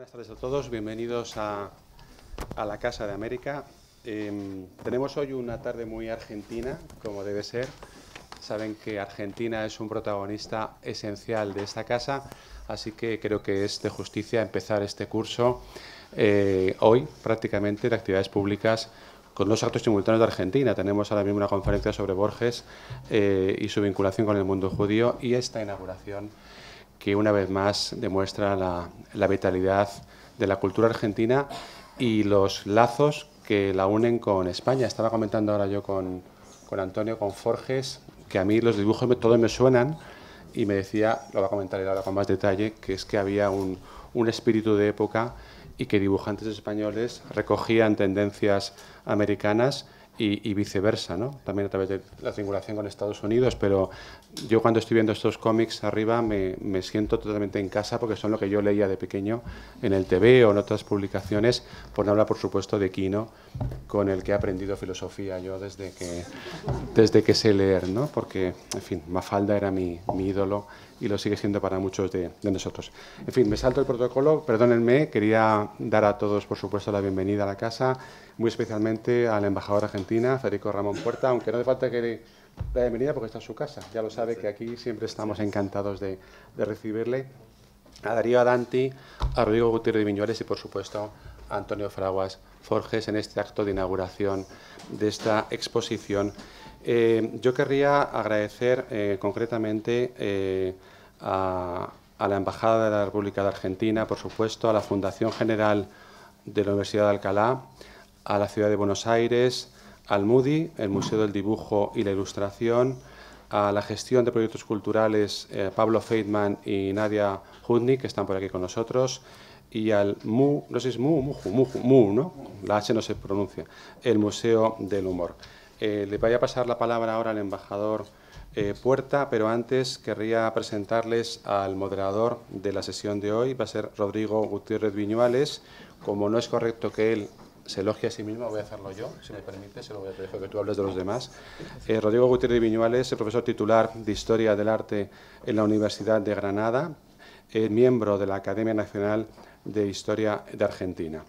Buenas tardes a todos, bienvenidos a la Casa de América. Tenemos hoy una tarde muy argentina, como debe ser. Saben que Argentina es un protagonista esencial de esta casa, así que creo que es de justicia empezar este curso hoy, prácticamente, de actividades públicas con dos actos simultáneos de Argentina. Tenemos ahora mismo una conferencia sobre Borges y su vinculación con el mundo judío y esta inauguración que una vez más demuestra la vitalidad de la cultura argentina y los lazos que la unen con España. Estaba comentando ahora yo con Antonio, con Forges, que a mí los dibujos todos me suenan, y me decía, lo va a comentar él ahora con más detalle, que es que había un espíritu de época y que dibujantes españoles recogían tendencias americanas y viceversa, ¿no? También a través de la vinculación con Estados Unidos, pero yo cuando estoy viendo estos cómics arriba me siento totalmente en casa porque son lo que yo leía de pequeño en el TV o en otras publicaciones, por no hablar, por supuesto, de Quino, con el que he aprendido filosofía yo desde que sé leer, ¿no? Porque, en fin, Mafalda era mi ídolo y lo sigue siendo para muchos de nosotros. En fin, me salto el protocolo, perdónenme, quería dar a todos, por supuesto, la bienvenida a la casa, muy especialmente al embajador argentina, Federico Ramón Puerta, aunque no hace falta que le la bienvenida porque está en su casa, ya lo sabe que aquí siempre estamos encantados de recibirle, a Darío Adanti, a Rodrigo Gutiérrez de Viñuales y, por supuesto, a Antonio Fraguas Forges en este acto de inauguración de esta exposición. Yo querría agradecer concretamente a la Embajada de la República de Argentina, por supuesto, a la Fundación General de la Universidad de Alcalá, a la Ciudad de Buenos Aires, al MUDI, el Museo del Dibujo y la Ilustración, a la gestión de proyectos culturales Pablo Feitman y Nadia Hudnik, que están por aquí con nosotros, y al MU, no sé si es MU, ¿no? La H no se pronuncia, el Museo del Humor. Le voy a pasar la palabra ahora al embajador Puerta, pero antes querría presentarles al moderador de la sesión de hoy, va a ser Rodrigo Gutiérrez Viñuales. Como no es correcto que él se elogie a sí mismo, voy a hacerlo yo, si me permite, se lo voy a pedir que tú hables de los demás. Rodrigo Gutiérrez Viñuales es profesor titular de Historia del Arte en la Universidad de Granada, miembro de la Academia Nacional de Historia de Argentina.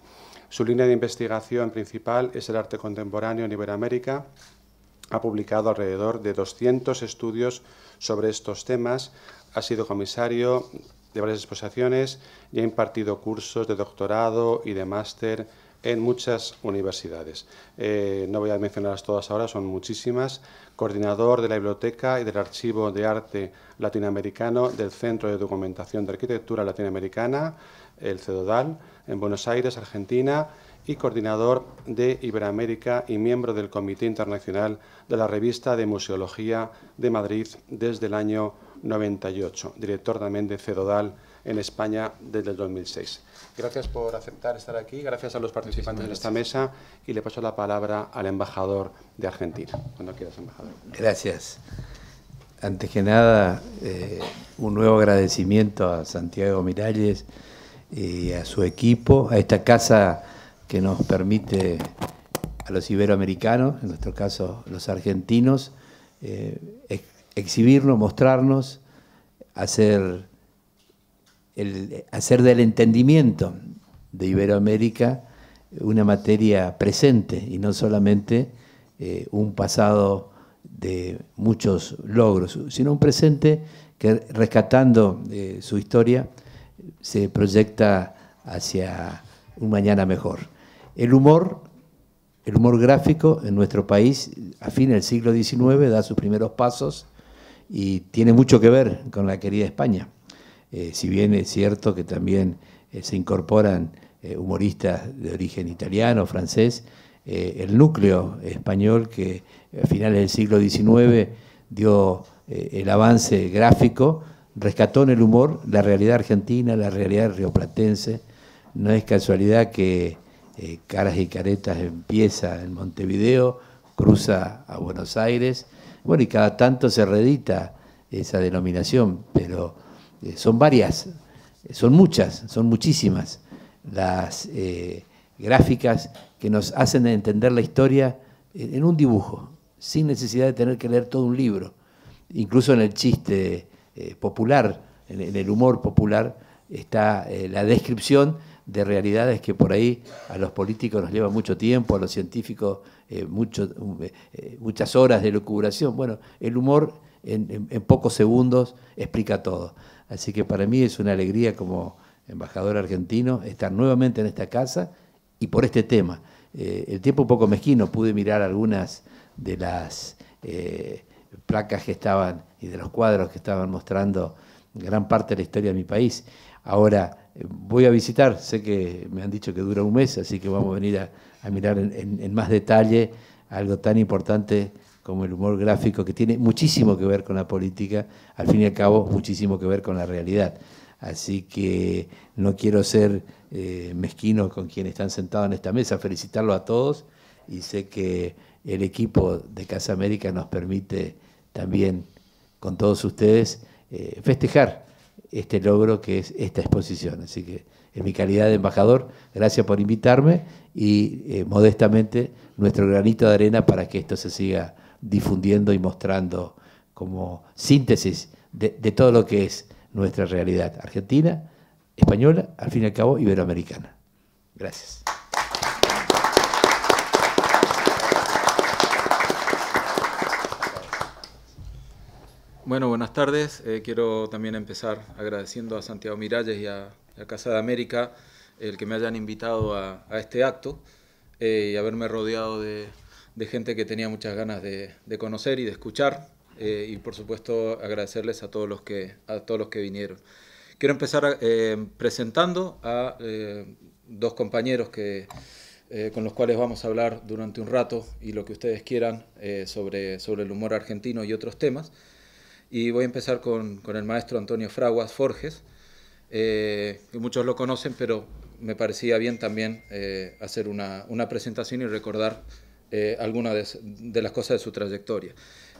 Su línea de investigación principal es el arte contemporáneo en Iberoamérica. Ha publicado alrededor de 200 estudios sobre estos temas, ha sido comisario de varias exposiciones y ha impartido cursos de doctorado y de máster en muchas universidades. No voy a mencionarlas todas ahora, son muchísimas. Coordinador de la Biblioteca y del Archivo de Arte Latinoamericano del Centro de Documentación de Arquitectura Latinoamericana, el CEDODAL, en Buenos Aires, Argentina, y coordinador de Iberoamérica y miembro del Comité Internacional de la Revista de Museología de Madrid desde el año 98, director también de CEDODAL en España desde el 2006. Gracias por aceptar estar aquí, gracias a los participantes de esta mesa, y le paso la palabra al embajador de Argentina. Cuando quieras, embajador. Gracias. Antes que nada, un nuevo agradecimiento a Santiago Miralles y a su equipo, a esta casa que nos permite a los iberoamericanos, en nuestro caso los argentinos, exhibirnos, mostrarnos, hacer del entendimiento de Iberoamérica una materia presente y no solamente un pasado de muchos logros, sino un presente que, rescatando su historia, se proyecta hacia un mañana mejor. El humor gráfico en nuestro país, a fines del siglo XIX, da sus primeros pasos y tiene mucho que ver con la querida España. Si bien es cierto que también se incorporan humoristas de origen italiano, francés, el núcleo español que a finales del siglo XIX dio el avance gráfico, rescató en el humor la realidad argentina, la realidad rioplatense. No es casualidad que Caras y Caretas empieza en Montevideo, cruza a Buenos Aires, bueno, y cada tanto se reedita esa denominación, pero son varias, son muchas, son muchísimas las gráficas que nos hacen entender la historia en un dibujo, sin necesidad de tener que leer todo un libro. Incluso en el chiste popular, en el humor popular, está la descripción de realidades que por ahí a los políticos nos lleva mucho tiempo, a los científicos muchas horas de elucubración. Bueno, el humor en pocos segundos explica todo. Así que para mí es una alegría como embajador argentino estar nuevamente en esta casa y por este tema. El tiempo un poco mezquino, pude mirar algunas de las placas que estaban y de los cuadros que estaban mostrando gran parte de la historia de mi país. Ahora voy a visitar, sé que me han dicho que dura un mes, así que vamos a venir a mirar en más detalle algo tan importante como el humor gráfico, que tiene muchísimo que ver con la política, al fin y al cabo muchísimo que ver con la realidad. Así que no quiero ser mezquino con quienes están sentados en esta mesa, felicitarlo a todos, y sé que el equipo de Casa América nos permite también, con todos ustedes, festejar este logro que es esta exposición. Así que, en mi calidad de embajador, gracias por invitarme y modestamente nuestro granito de arena para que esto se siga difundiendo y mostrando como síntesis de todo lo que es nuestra realidad argentina, española, al fin y al cabo iberoamericana. Gracias. Bueno, buenas tardes. Quiero también empezar agradeciendo a Santiago Miralles y a Casa de América el que me hayan invitado a este acto y haberme rodeado de gente que tenía muchas ganas de conocer y de escuchar, y por supuesto agradecerles a todos los que vinieron. Quiero empezar presentando a dos compañeros con los cuales vamos a hablar durante un rato y lo que ustedes quieran sobre el humor argentino y otros temas. Y voy a empezar con el maestro Antonio Fraguas Forges, que muchos lo conocen, pero me parecía bien también hacer una presentación y recordar algunas de las cosas de su trayectoria.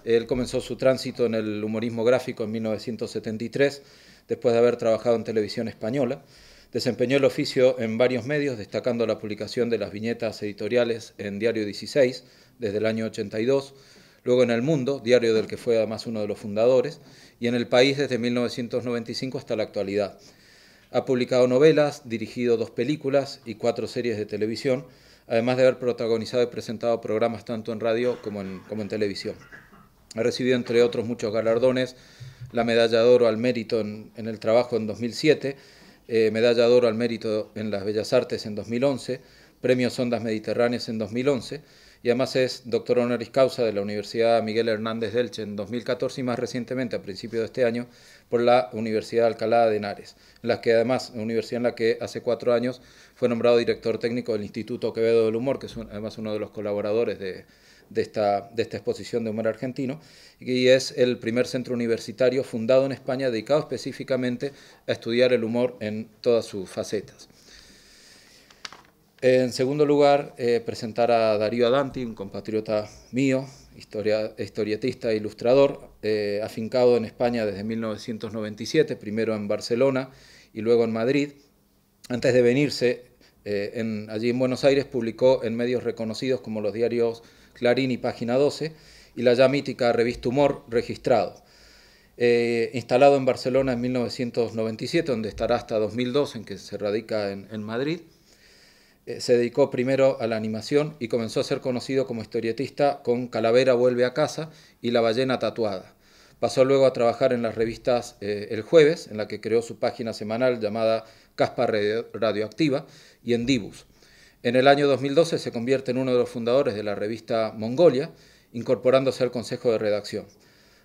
Él comenzó su tránsito en el humorismo gráfico en 1973, después de haber trabajado en televisión española. Desempeñó el oficio en varios medios, destacando la publicación de las viñetas editoriales en Diario 16 desde el año 82, luego en El Mundo, diario del que fue además uno de los fundadores, y en El País desde 1995 hasta la actualidad. Ha publicado novelas, dirigido 2 películas y 4 series de televisión, además de haber protagonizado y presentado programas tanto en radio como en televisión. Ha recibido, entre otros, muchos galardones: la Medalla de Oro al Mérito en el Trabajo en 2007, Medalla de Oro al Mérito en las Bellas Artes en 2011, Premios Ondas Mediterráneas en 2011, y además es doctor honoris causa de la Universidad Miguel Hernández de Elche en 2014 y más recientemente, a principios de este año, por la Universidad de Alcalá de Henares, una universidad en la que hace 4 años fue nombrado director técnico del Instituto Quevedo del Humor, que es además uno de los colaboradores de esta exposición de humor argentino, y es el primer centro universitario fundado en España dedicado específicamente a estudiar el humor en todas sus facetas. En segundo lugar, presentar a Darío Adanti, un compatriota mío, historietista e ilustrador, afincado en España desde 1997, primero en Barcelona y luego en Madrid. Antes de venirse, allí en Buenos Aires, publicó en medios reconocidos como los diarios Clarín y Página 12 y la ya mítica revista Humor, Registrado. Instalado en Barcelona en 1997, donde estará hasta 2002, en que se radica en Madrid. Se dedicó primero a la animación y comenzó a ser conocido como historietista con Calavera vuelve a casa y La ballena tatuada. Pasó luego a trabajar en las revistas El Jueves, en la que creó su página semanal llamada Caspa Radioactiva, y en Dibus. En el año 2012 se convierte en uno de los fundadores de la revista Mongolia, incorporándose al consejo de redacción.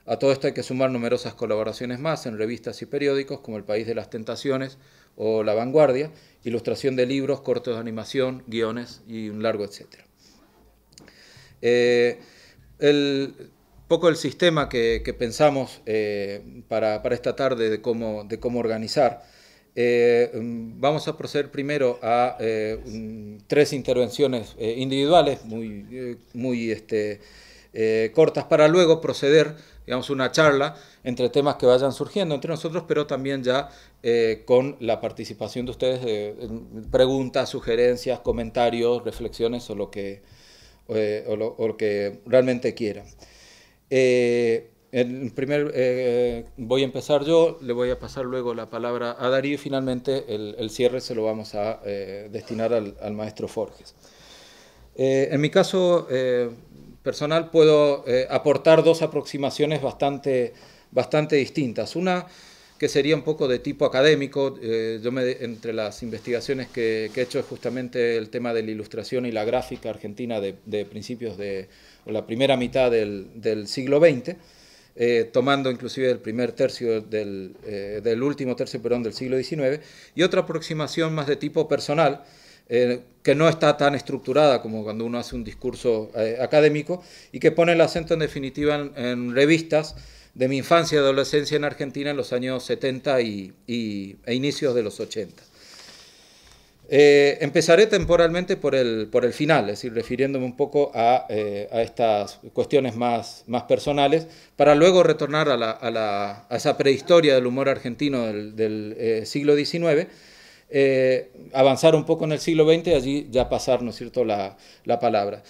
A todo esto hay que sumar numerosas colaboraciones más en revistas y periódicos como El País de las Tentaciones o La Vanguardia, ilustración de libros, cortos de animación, guiones y un largo etcétera. Poco el sistema que pensamos para esta tarde de cómo organizar. Vamos a proceder primero a 3 intervenciones individuales muy cortas, para luego proceder, digamos, una charla entre temas que vayan surgiendo entre nosotros, pero también ya con la participación de ustedes, preguntas, sugerencias, comentarios, reflexiones o lo que realmente quieran. voy a empezar yo, le voy a pasar luego la palabra a Darío y finalmente el cierre se lo vamos a destinar al maestro Forges. En mi caso personal puedo aportar dos aproximaciones bastante distintas. Una que sería un poco de tipo académico. Entre las investigaciones que he hecho es justamente el tema de la ilustración y la gráfica argentina de principios o la primera mitad del siglo XX, tomando inclusive el primer tercio del último tercio, perdón, del siglo XIX, y otra aproximación más de tipo personal, que no está tan estructurada como cuando uno hace un discurso académico, y que pone el acento en definitiva en revistas de mi infancia y adolescencia en Argentina en los años 70 e inicios de los 80. Empezaré temporalmente por el final, es decir, refiriéndome un poco a estas cuestiones más personales, para luego retornar a esa prehistoria del humor argentino del siglo XIX, avanzar un poco en el siglo XX y allí ya pasar, ¿no es cierto?, la palabra.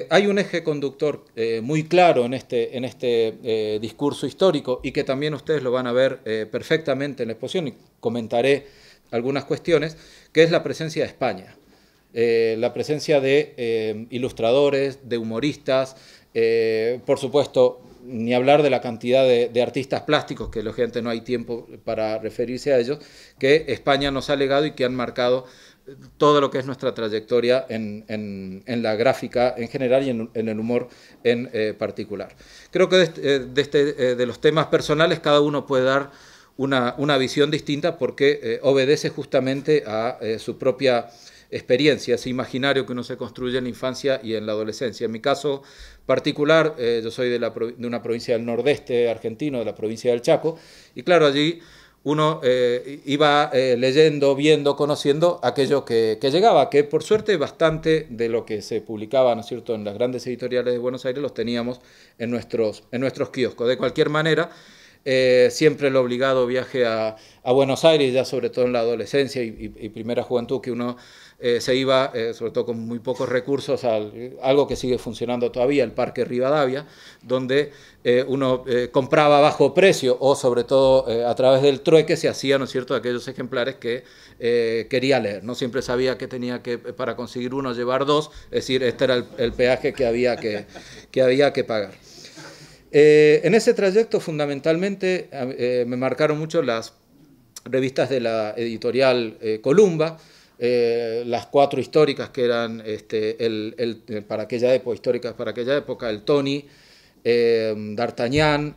Hay un eje conductor muy claro en este discurso histórico, y que también ustedes lo van a ver perfectamente en la exposición, y comentaré algunas cuestiones, que es la presencia de España, la presencia de ilustradores, de humoristas, por supuesto, ni hablar de la cantidad de artistas plásticos, que lógicamente no hay tiempo para referirse a ellos, que España nos ha legado y que han marcado todo lo que es nuestra trayectoria en la gráfica en general y en el humor en particular. Creo que de los temas personales cada uno puede dar una visión distinta, porque obedece justamente a su propia experiencia, ese imaginario que uno se construye en la infancia y en la adolescencia. En mi caso particular, yo soy de una provincia del nordeste argentino, de la provincia del Chaco, y claro, allí uno iba leyendo, viendo, conociendo aquello que llegaba, que por suerte bastante de lo que se publicaba, ¿no es cierto?, en las grandes editoriales de Buenos Aires los teníamos en nuestros kioscos. De cualquier manera, siempre el obligado viaje a Buenos Aires, ya sobre todo en la adolescencia y primera juventud, que uno se iba, sobre todo con muy pocos recursos, a algo que sigue funcionando todavía, el Parque Rivadavia, donde uno compraba a bajo precio, o sobre todo a través del trueque se hacía, ¿no es cierto?, aquellos ejemplares que quería leer. No siempre sabía que tenía que, para conseguir uno, llevar dos, es decir, este era el peaje que había que pagar. En ese trayecto fundamentalmente me marcaron mucho las revistas de la editorial Columba, las cuatro históricas que eran para aquella época, históricas para aquella época, el Tony, D'Artagnan,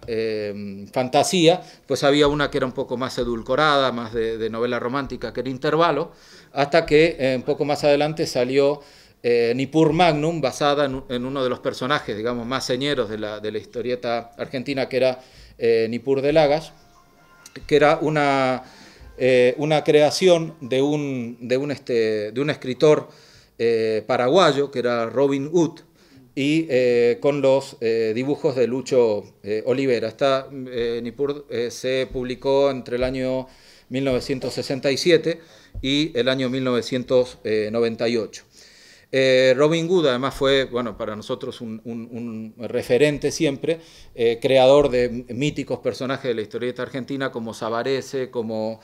Fantasía. Pues había una que era un poco más edulcorada, más de novela romántica, que era Intervalo, hasta que un poco más adelante salió Nippur Magnum, basada en uno de los personajes, digamos, más señeros de la historieta argentina, que era Nippur de Lagash, que era una creación de un escritor paraguayo, que era Robin Hood, y con los dibujos de Lucho Olivera. Esta Nippur se publicó entre el año 1967 y el año 1998. Robin Hood además fue, bueno, para nosotros un referente siempre, creador de míticos personajes de la historieta argentina como Sabarese, como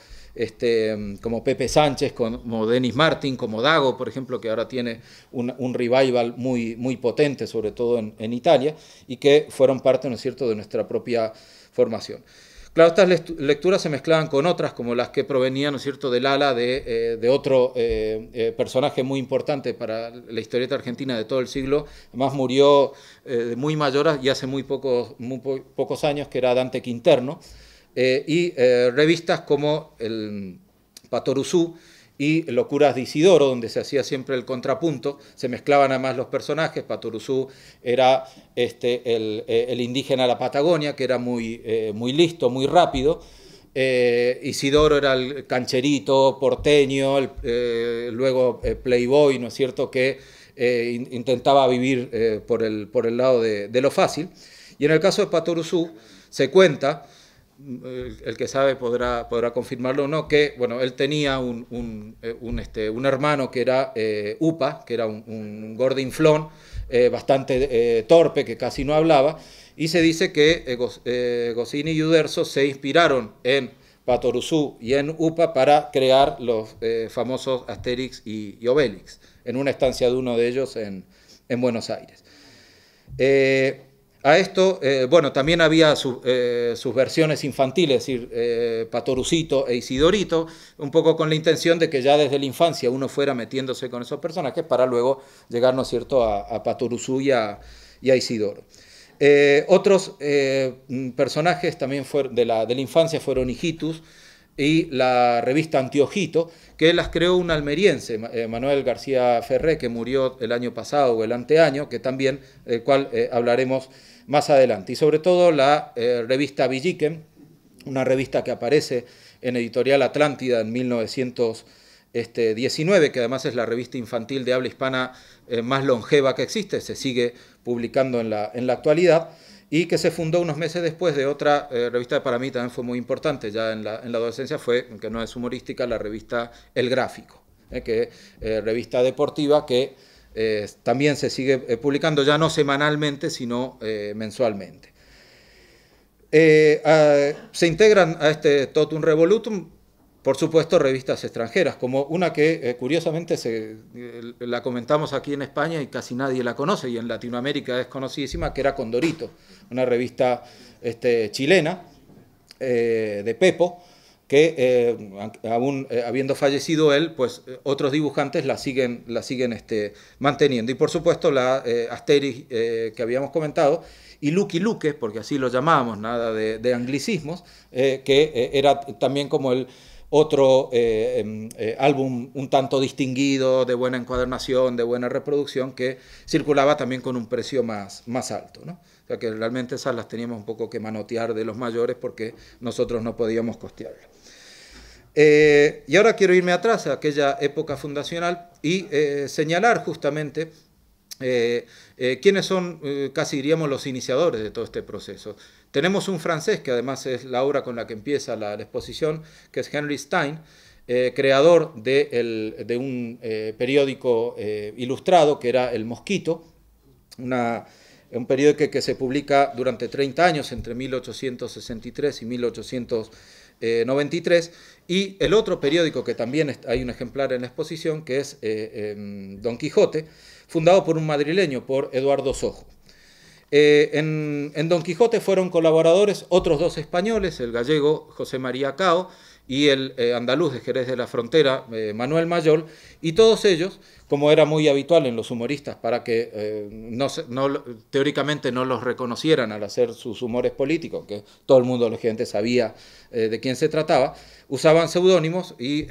Pepe Sánchez, como Denis Martin, como Dago, por ejemplo, que ahora tiene un revival muy potente, sobre todo en Italia, y que fueron parte, ¿no es cierto?, de nuestra propia formación. Claro, estas lecturas se mezclaban con otras, como las que provenían, ¿no es cierto?, del ala de otro personaje muy importante para la historieta argentina de todo el siglo. Además murió muy mayor y hace muy pocos años, que era Dante Quinterno, y revistas como el Patoruzú y Locuras de Isidoro, donde se hacía siempre el contrapunto, se mezclaban además los personajes. Patoruzú era el indígena de la Patagonia, que era muy listo, muy rápido. Isidoro era el cancherito porteño, luego playboy, ¿no es cierto?, que intentaba vivir por el lado de lo fácil. Y en el caso de Patoruzú se cuenta el que sabe podrá confirmarlo o no, que bueno, él tenía un hermano que era upa, que era un gordinflón, bastante torpe, que casi no hablaba, y se dice que Goscinny y Uderzo se inspiraron en Patoruzú y en UPA para crear los famosos Asterix y Obelix, en una estancia de uno de ellos en Buenos Aires. A esto, bueno, también había sus versiones infantiles, es decir, Patorucito e Isidorito, un poco con la intención de que ya desde la infancia uno fuera metiéndose con esos personajes para luego llegar, ¿no es cierto?, a Patoruzú y a Isidoro. Otros personajes también de la infancia fueron Hijitus y la revista Antiojito, que las creó un almeriense, Manuel García Ferré, que murió el año pasado o el anteaño, que también, del cual hablaremos más adelante. Y sobre todo la revista Villiquen, una revista que aparece en Editorial Atlántida en 1919, que además es la revista infantil de habla hispana más longeva que existe, se sigue publicando en la actualidad, y que se fundó unos meses después de otra revista que para mí también fue muy importante ya en la adolescencia, que no es humorística, la revista El Gráfico, que revista deportiva que también se sigue publicando ya no semanalmente, sino mensualmente. Se integran a este Totum Revolutum, por supuesto, revistas extranjeras, como una que curiosamente la comentamos aquí en España y casi nadie la conoce, y en Latinoamérica es conocidísima, que era Condorito, una revista chilena de Pepo, que aún habiendo fallecido él, pues otros dibujantes la siguen manteniendo. Y por supuesto la Asterix que habíamos comentado, y Lucky Luke, porque así lo llamábamos, nada de anglicismos, que era también como el otro álbum un tanto distinguido, de buena encuadernación, de buena reproducción, que circulaba también con un precio más alto, ¿no? O sea que realmente esas las teníamos un poco que manotear de los mayores porque nosotros no podíamos costearlas. Y ahora quiero irme atrás a aquella época fundacional y señalar justamente quiénes son, casi diríamos, los iniciadores de todo este proceso. Tenemos un francés, que además es la obra con la que empieza la exposición, que es Henry Stein, creador de un periódico ilustrado que era El Mosquito, un periódico que se publica durante 30 años, entre 1863 y 1893, y el otro periódico que también hay un ejemplar en la exposición, que es Don Quijote, fundado por un madrileño, por Eduardo Sojo. En Don Quijote fueron colaboradores otros dos españoles, el gallego José María Cao y el andaluz de Jerez de la Frontera, Manuel Mayol, y todos ellos, como era muy habitual en los humoristas, para que teóricamente no los reconocieran al hacer sus humores políticos, que todo el mundo lógicamente sabía de quién se trataba, usaban seudónimos, y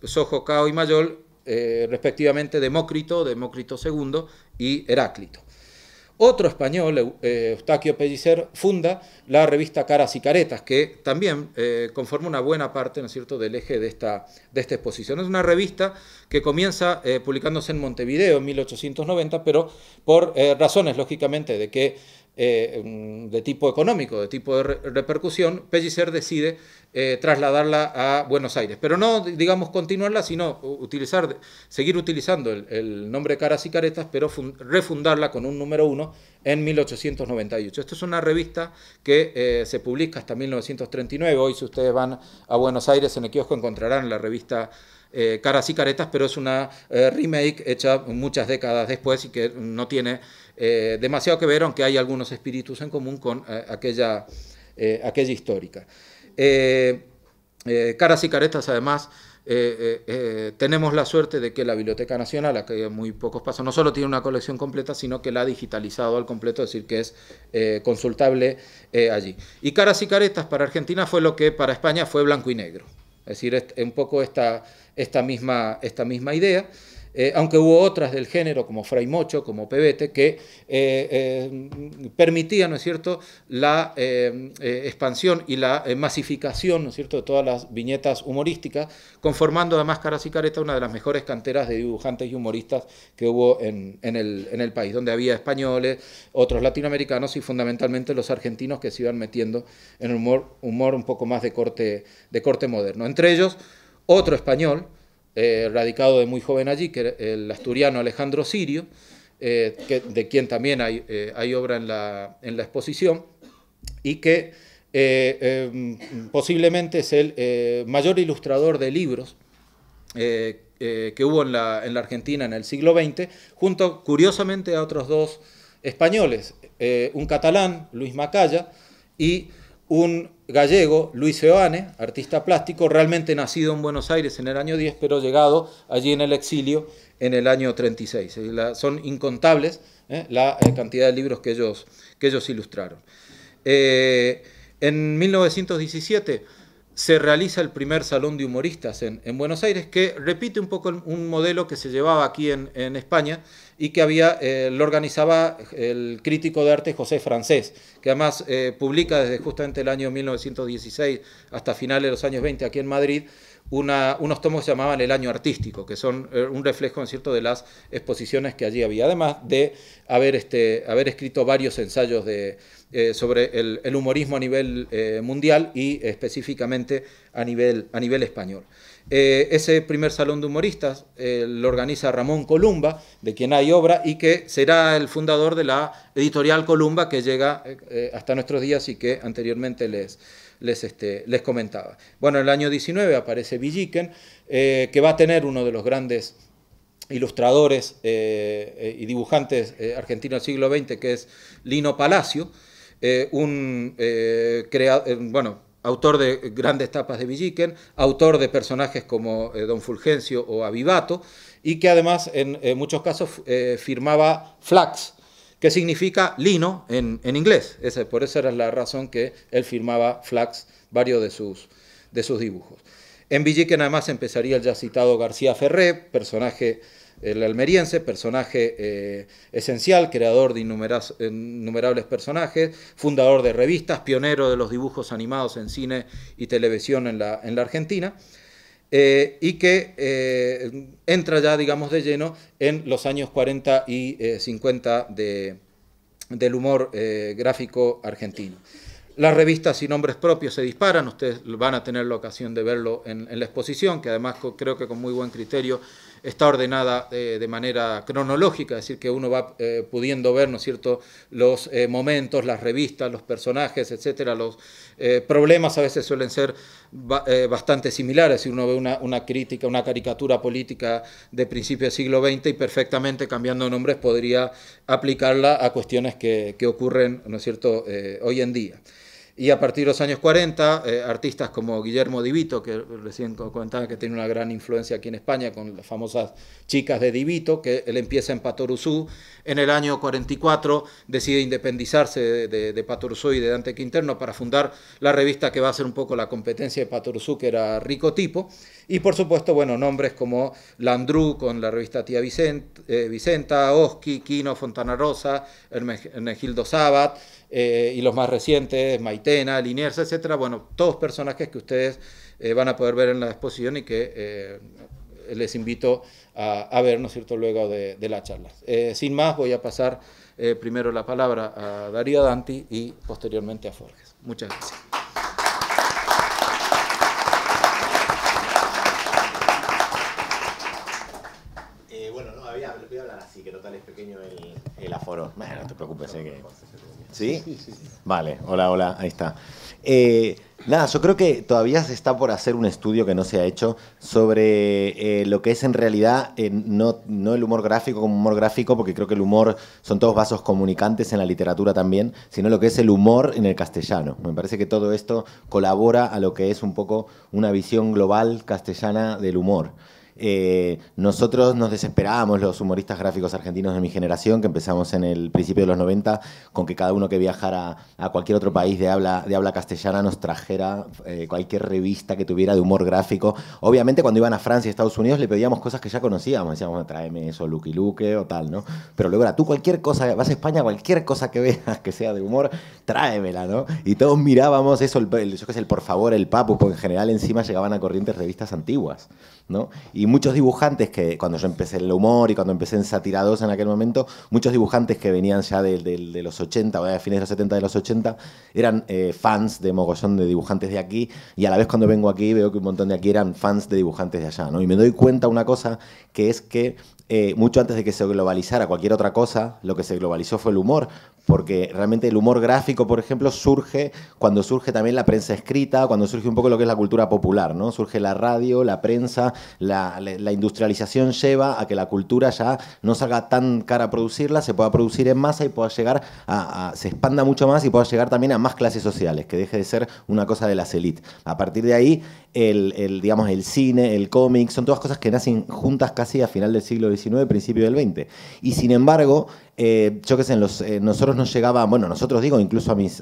Sojo, Cao y Mayol, respectivamente Demócrito II y Heráclito. Otro español, Eustaquio Pellicer, funda la revista Caras y Caretas, que también conforma una buena parte, ¿no es cierto?, del eje de esta exposición. Es una revista que comienza publicándose en Montevideo en 1890, pero por razones, lógicamente, de tipo económico, de tipo de repercusión, Pellicer decide trasladarla a Buenos Aires, pero no, digamos, continuarla, sino seguir utilizando el nombre Caras y Caretas, pero refundarla con un número 1 en 1898. Esto es una revista que se publica hasta 1939. Hoy, si ustedes van a Buenos Aires, en el kiosco encontrarán la revista Caras y Caretas, pero es una remake hecha muchas décadas después y que no tiene demasiado que ver, aunque hay algunos espíritus en común con aquella histórica. Caras y Caretas, además, tenemos la suerte de que la Biblioteca Nacional, a que muy pocos pasos, no solo tiene una colección completa, sino que la ha digitalizado al completo, es decir, que es consultable allí. Y Caras y Caretas para Argentina fue lo que para España fue Blanco y Negro. Es decir, un poco esta misma idea. aunque hubo otras del género, como Fray Mocho, como Pebete, que permitían, ¿no es cierto?, la expansión y la masificación, ¿no es cierto?, de todas las viñetas humorísticas, conformando además Caras y Caretas una de las mejores canteras de dibujantes y humoristas que hubo en el país, donde había españoles, otros latinoamericanos y fundamentalmente los argentinos que se iban metiendo en el humor un poco más de corte moderno. Entre ellos, otro español, radicado de muy joven allí, que era el asturiano Alejandro Sirio, de quien también hay obra en la exposición, y que posiblemente es el mayor ilustrador de libros que hubo en la Argentina en el siglo XX, junto, curiosamente, a otros dos españoles, un catalán, Luis Macaya, y un gallego, Luis Seoane, artista plástico, realmente nacido en Buenos Aires en el año 10, pero llegado allí en el exilio en el año 36. Son incontables la cantidad de libros que ellos ilustraron. En 1917 se realiza el primer Salón de Humoristas en Buenos Aires, que repite un poco un modelo que se llevaba aquí en España y que lo organizaba el crítico de arte José Francés, que además publica desde justamente el año 1916 hasta finales de los años 20 aquí en Madrid, unos tomos que se llamaban El Año Artístico, que son un reflejo, ¿no es cierto?, de las exposiciones que allí había, además de haber escrito varios ensayos sobre el humorismo a nivel mundial y específicamente a nivel español. Ese primer Salón de Humoristas lo organiza Ramón Columba, de quien hay obra, y que será el fundador de la editorial Columba, que llega hasta nuestros días y que anteriormente les comentaba. Bueno, en el año 19 aparece Villiquen, que va a tener uno de los grandes ilustradores y dibujantes argentinos del siglo XX, que es Lino Palacio, autor de grandes tapas de Villiquen, autor de personajes como Don Fulgencio o Avivato, y que además en muchos casos firmaba Flax, que significa lino en inglés. Por eso era la razón que él firmaba Flax varios de sus dibujos. En Villiquen además empezaría el ya citado García Ferré, personaje el almeriense, personaje esencial, creador de innumerables personajes, fundador de revistas, pionero de los dibujos animados en cine y televisión en la Argentina, y que entra ya, digamos, de lleno en los años 40 y 50 del humor gráfico argentino. Las revistas y nombres propios se disparan, ustedes van a tener la ocasión de verlo en la exposición, que además creo que con muy buen criterio está ordenada de manera cronológica, es decir, que uno va pudiendo ver, ¿no es cierto?, los momentos, las revistas, los personajes, etcétera. Los problemas a veces suelen ser bastante similares. Si uno ve una crítica, una caricatura política de principios del siglo XX y perfectamente cambiando nombres podría aplicarla a cuestiones que ocurren, ¿no es cierto?, hoy en día. Y a partir de los años 40, artistas como Guillermo Di Vito, que recién comentaba que tiene una gran influencia aquí en España con las famosas chicas de Di Vito, que él empieza en Patoruzú. En el año 44 decide independizarse de Patoruzú y de Dante Quinterno para fundar la revista que va a ser un poco la competencia de Patoruzú, que era Rico Tipo. Y por supuesto, bueno, nombres como Landru con la revista Tía Vicenta, Oski, Quino, Fontana Rosa, Hermenegildo Sabat, y los más recientes, Maitena, Liniers, etcétera. Bueno, todos personajes que ustedes van a poder ver en la exposición y que les invito a ver, ¿no es cierto?, luego de la charla. Sin más, voy a pasar primero la palabra a Darío Danti y posteriormente a Forges. Muchas gracias. Voy a hablar así, que total es pequeño el aforo. Bueno, no te preocupes, ¿Sí? Sí. Vale, hola, ahí está. Nada, yo creo que todavía se está por hacer un estudio que no se ha hecho sobre lo que es en realidad no el humor gráfico como humor gráfico, porque creo que el humor son todos vasos comunicantes en la literatura también, sino lo que es el humor en el castellano. Me parece que todo esto colabora a lo que es un poco una visión global castellana del humor. nosotros nos desesperábamos, los humoristas gráficos argentinos de mi generación, que empezamos en el principio de los 90, con que cada uno que viajara a cualquier otro país de habla castellana nos trajera cualquier revista que tuviera de humor gráfico. Obviamente cuando iban a Francia y Estados Unidos le pedíamos cosas que ya conocíamos, decíamos, tráeme eso, Lucky Luke o tal, ¿no? Pero luego era, tú cualquier cosa, vas a España, cualquier cosa que veas que sea de humor, tráemela, ¿no? Y todos mirábamos eso, yo qué sé, el Por Favor, el Papu, porque en general encima llegaban a corrientes revistas antiguas, ¿no? Y muchos dibujantes que, cuando yo empecé en el humor y cuando empecé en Sátira 2 en aquel momento, muchos dibujantes que venían ya de los 80 o de fines de los 70, de los 80, eran fans de mogollón de dibujantes de aquí, y a la vez cuando vengo aquí veo que un montón de aquí eran fans de dibujantes de allá, ¿no? Y me doy cuenta una cosa, que es que mucho antes de que se globalizara cualquier otra cosa, lo que se globalizó fue el humor, porque realmente el humor gráfico, por ejemplo, surge cuando surge también la prensa escrita, cuando surge un poco lo que es la cultura popular, ¿no? Surge la radio, la prensa, la industrialización lleva a que la cultura ya no salga tan cara a producirla, se pueda producir en masa y pueda llegar se expanda mucho más y pueda llegar también a más clases sociales, que deje de ser una cosa de las élites. A partir de ahí, digamos, el cine, el cómic, son todas cosas que nacen juntas casi a final del siglo XIX, principio del XX. Y sin embargo, yo qué sé, nosotros nos llegaba, bueno, nosotros digo, incluso a mis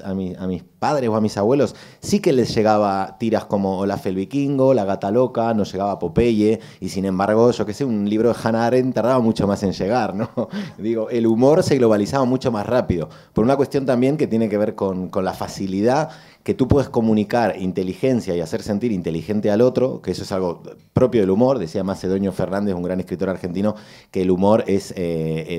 padres o a mis abuelos, sí que les llegaba tiras como Olaf el Vikingo, La Gata Loca, nos llegaba Popeye, y sin embargo, yo qué sé, un libro de Hannah Arendt tardaba mucho más en llegar, ¿no? Digo, el humor se globalizaba mucho más rápido, por una cuestión también que tiene que ver con la facilidad que tú puedes comunicar inteligencia y hacer sentir inteligente al otro, que eso es algo propio del humor. Decía Macedonio Fernández, un gran escritor argentino, que el humor es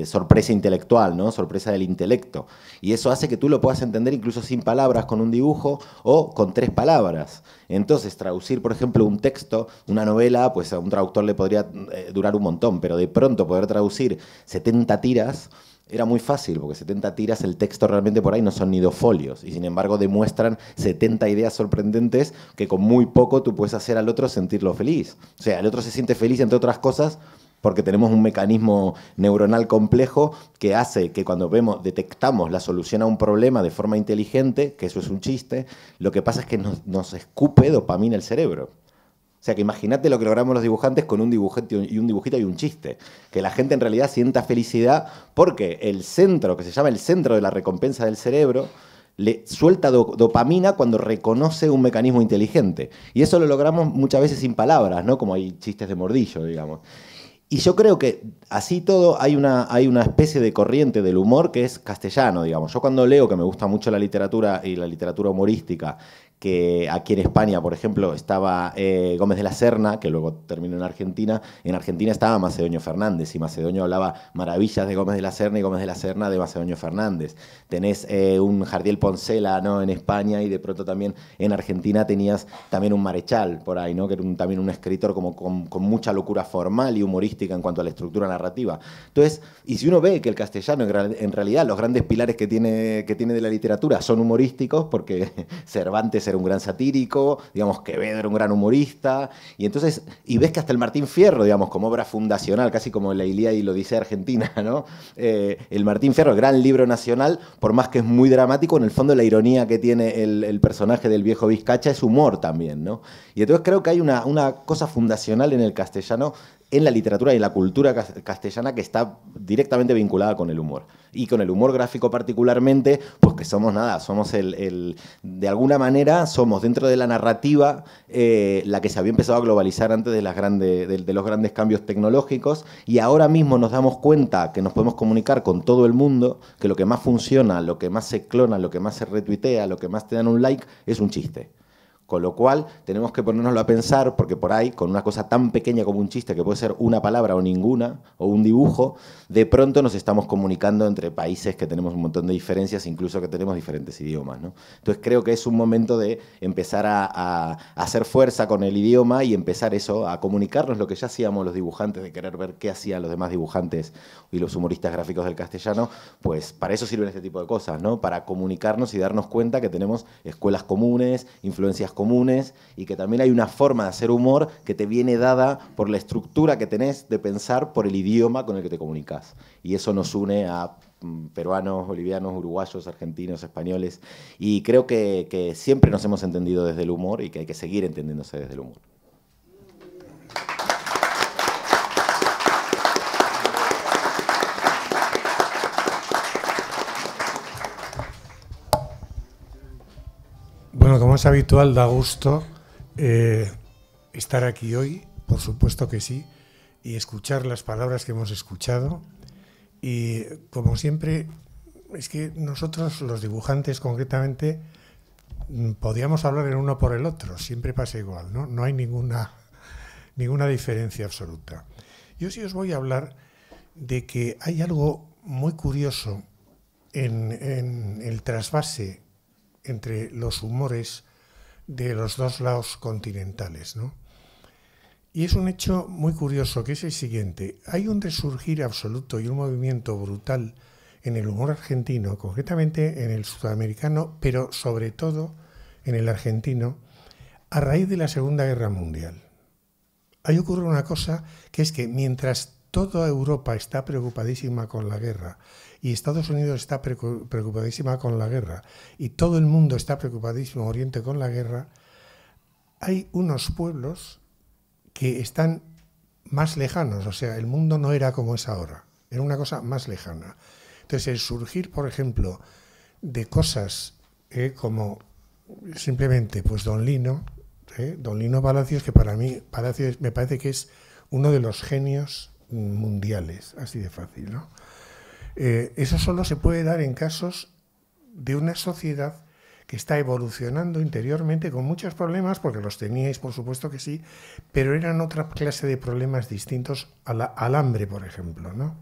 sorpresa intelectual, ¿no? Sorpresa del intelecto. Y eso hace que tú lo puedas entender incluso sin palabras, con un dibujo o con 3 palabras. Entonces, traducir, por ejemplo, un texto, una novela, pues a un traductor le podría durar un montón, pero de pronto poder traducir 70 tiras era muy fácil, porque 70 tiras, el texto realmente por ahí no son ni 2 folios, y sin embargo demuestran 70 ideas sorprendentes que con muy poco tú puedes hacer al otro sentirlo feliz. O sea, el otro se siente feliz, entre otras cosas, porque tenemos un mecanismo neuronal complejo que hace que cuando detectamos la solución a un problema de forma inteligente, que eso es un chiste, lo que pasa es que nos escupe dopamina el cerebro. O sea, que imagínate lo que logramos los dibujantes con un dibujito y un chiste. Que la gente en realidad sienta felicidad porque el centro, que se llama el centro de la recompensa del cerebro, le suelta dopamina cuando reconoce un mecanismo inteligente. Y eso lo logramos muchas veces sin palabras, ¿no? Como hay chistes de Mordillo, digamos. Y yo creo que así todo hay una especie de corriente del humor que es castellano, digamos. Yo cuando leo, que me gusta mucho la literatura y la literatura humorística, que aquí en España, por ejemplo, estaba Gómez de la Serna, que luego terminó en Argentina estaba Macedonio Fernández, y Macedonio hablaba maravillas de Gómez de la Serna y Gómez de la Serna de Macedonio Fernández. Tenés un Jardiel Poncela, ¿no?, en España, y de pronto también en Argentina tenías también un Marechal por ahí, ¿no?, que era también un escritor como con mucha locura formal y humorística en cuanto a la estructura narrativa. Entonces, y si uno ve que el castellano en realidad los grandes pilares que tiene de la literatura son humorísticos, porque Cervantes era un gran satírico, digamos, Quevedo era un gran humorista, y entonces, y ves que hasta el Martín Fierro, digamos, como obra fundacional, casi como la Ilíada y la Odisea argentina, ¿no? El Martín Fierro, el gran libro nacional, por más que es muy dramático, en el fondo la ironía que tiene el personaje del viejo Vizcacha es humor también, ¿no? Y entonces creo que hay una cosa fundacional en el castellano, en la literatura y en la cultura castellana, que está directamente vinculada con el humor. Y con el humor gráfico particularmente, pues que somos de alguna manera, somos dentro de la narrativa la que se había empezado a globalizar antes de los grandes cambios tecnológicos, y ahora mismo nos damos cuenta que nos podemos comunicar con todo el mundo, que lo que más funciona, lo que más se clona, lo que más se retuitea, lo que más te dan un like, es un chiste. Con lo cual, tenemos que ponérnoslo a pensar, porque por ahí, con una cosa tan pequeña como un chiste, que puede ser una palabra o ninguna, o un dibujo, de pronto nos estamos comunicando entre países que tenemos un montón de diferencias, incluso que tenemos diferentes idiomas, ¿no? Entonces creo que es un momento de empezar a hacer fuerza con el idioma y empezar eso, a comunicarnos lo que ya hacíamos los dibujantes, de querer ver qué hacían los demás dibujantes y los humoristas gráficos del castellano. Pues para eso sirven este tipo de cosas, ¿no? Para comunicarnos y darnos cuenta que tenemos escuelas comunes, influencias comunes, y que también hay una forma de hacer humor que te viene dada por la estructura que tenés de pensar, por el idioma con el que te comunicas. Y eso nos une a peruanos, bolivianos, uruguayos, argentinos, españoles, y creo que siempre nos hemos entendido desde el humor y que hay que seguir entendiéndose desde el humor. Bueno, como es habitual, da gusto estar aquí hoy, por supuesto que sí, y escuchar las palabras que hemos escuchado. Y como siempre, es que nosotros, los dibujantes concretamente, podíamos hablar el uno por el otro, siempre pasa igual, ¿no? No hay ninguna diferencia absoluta. Yo sí os voy a hablar de que hay algo muy curioso en el trasvase entre los humores de los dos lados continentales, ¿no? Y es un hecho muy curioso, que es el siguiente. Hay un resurgir absoluto y un movimiento brutal en el humor argentino, concretamente en el sudamericano, pero sobre todo en el argentino, a raíz de la Segunda Guerra Mundial. Ahí ocurre una cosa, que es que mientras toda Europa está preocupadísima con la guerra y Estados Unidos está preocupadísima con la guerra y todo el mundo está preocupadísimo Oriente con la guerra, hay unos pueblos que están más lejanos, o sea, el mundo no era como es ahora, era una cosa más lejana. Entonces, el surgir, por ejemplo, de cosas como simplemente pues Don Lino Palacios, que para mí Palacios me parece que es uno de los genios mundiales, así de fácil, ¿no? Eso solo se puede dar en casos de una sociedad que está evolucionando interiormente con muchos problemas, porque los teníais, por supuesto que sí, pero eran otra clase de problemas distintos al hambre, por ejemplo, ¿no?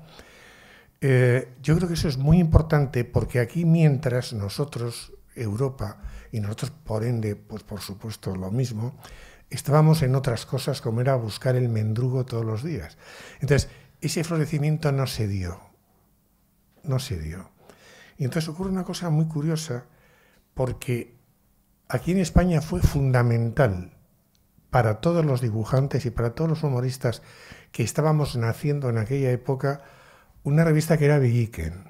Yo creo que eso es muy importante, porque aquí, mientras nosotros, Europa, y nosotros, por ende, pues por supuesto lo mismo, estábamos en otras cosas, como era buscar el mendrugo todos los días. Entonces, ese florecimiento no se dio. Y entonces ocurre una cosa muy curiosa, porque aquí en España fue fundamental para todos los dibujantes y para todos los humoristas que estábamos naciendo en aquella época, una revista que era Villiquen,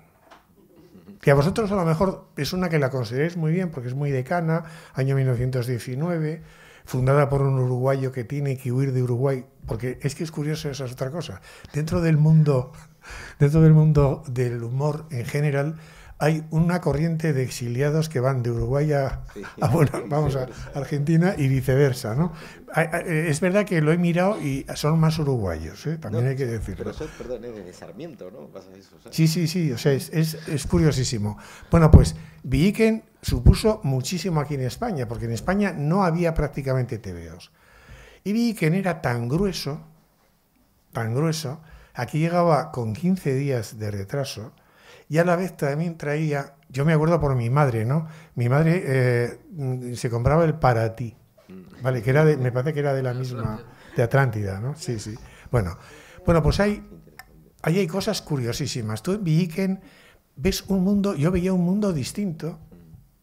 que a vosotros a lo mejor es una que la consideréis muy bien, porque es muy decana, año 1919, fundada por un uruguayo que tiene que huir de Uruguay, porque es que es curioso, esa es otra cosa. Dentro del mundo del humor en general, hay una corriente de exiliados que van de Uruguay a Argentina y viceversa, ¿no? Es verdad que lo he mirado y son más uruguayos, ¿eh? También hay que decirlo. Pero eso, perdón, es de Sarmiento, ¿no? Pasa eso, ¿sabes? Sí, o sea, es curiosísimo. Bueno, pues Villiquen supuso muchísimo aquí en España, porque en España no había prácticamente tebeos. Y Villiquen era tan grueso, aquí llegaba con 15 días de retraso, y a la vez también traía, yo me acuerdo por mi madre, ¿no? Mi madre se compraba el Para Ti, ¿vale? Que me parece que era de la misma, de Atlántida, ¿no? Sí. Bueno, pues ahí hay cosas curiosísimas. Tú en Villiquen ves un mundo, yo veía un mundo distinto,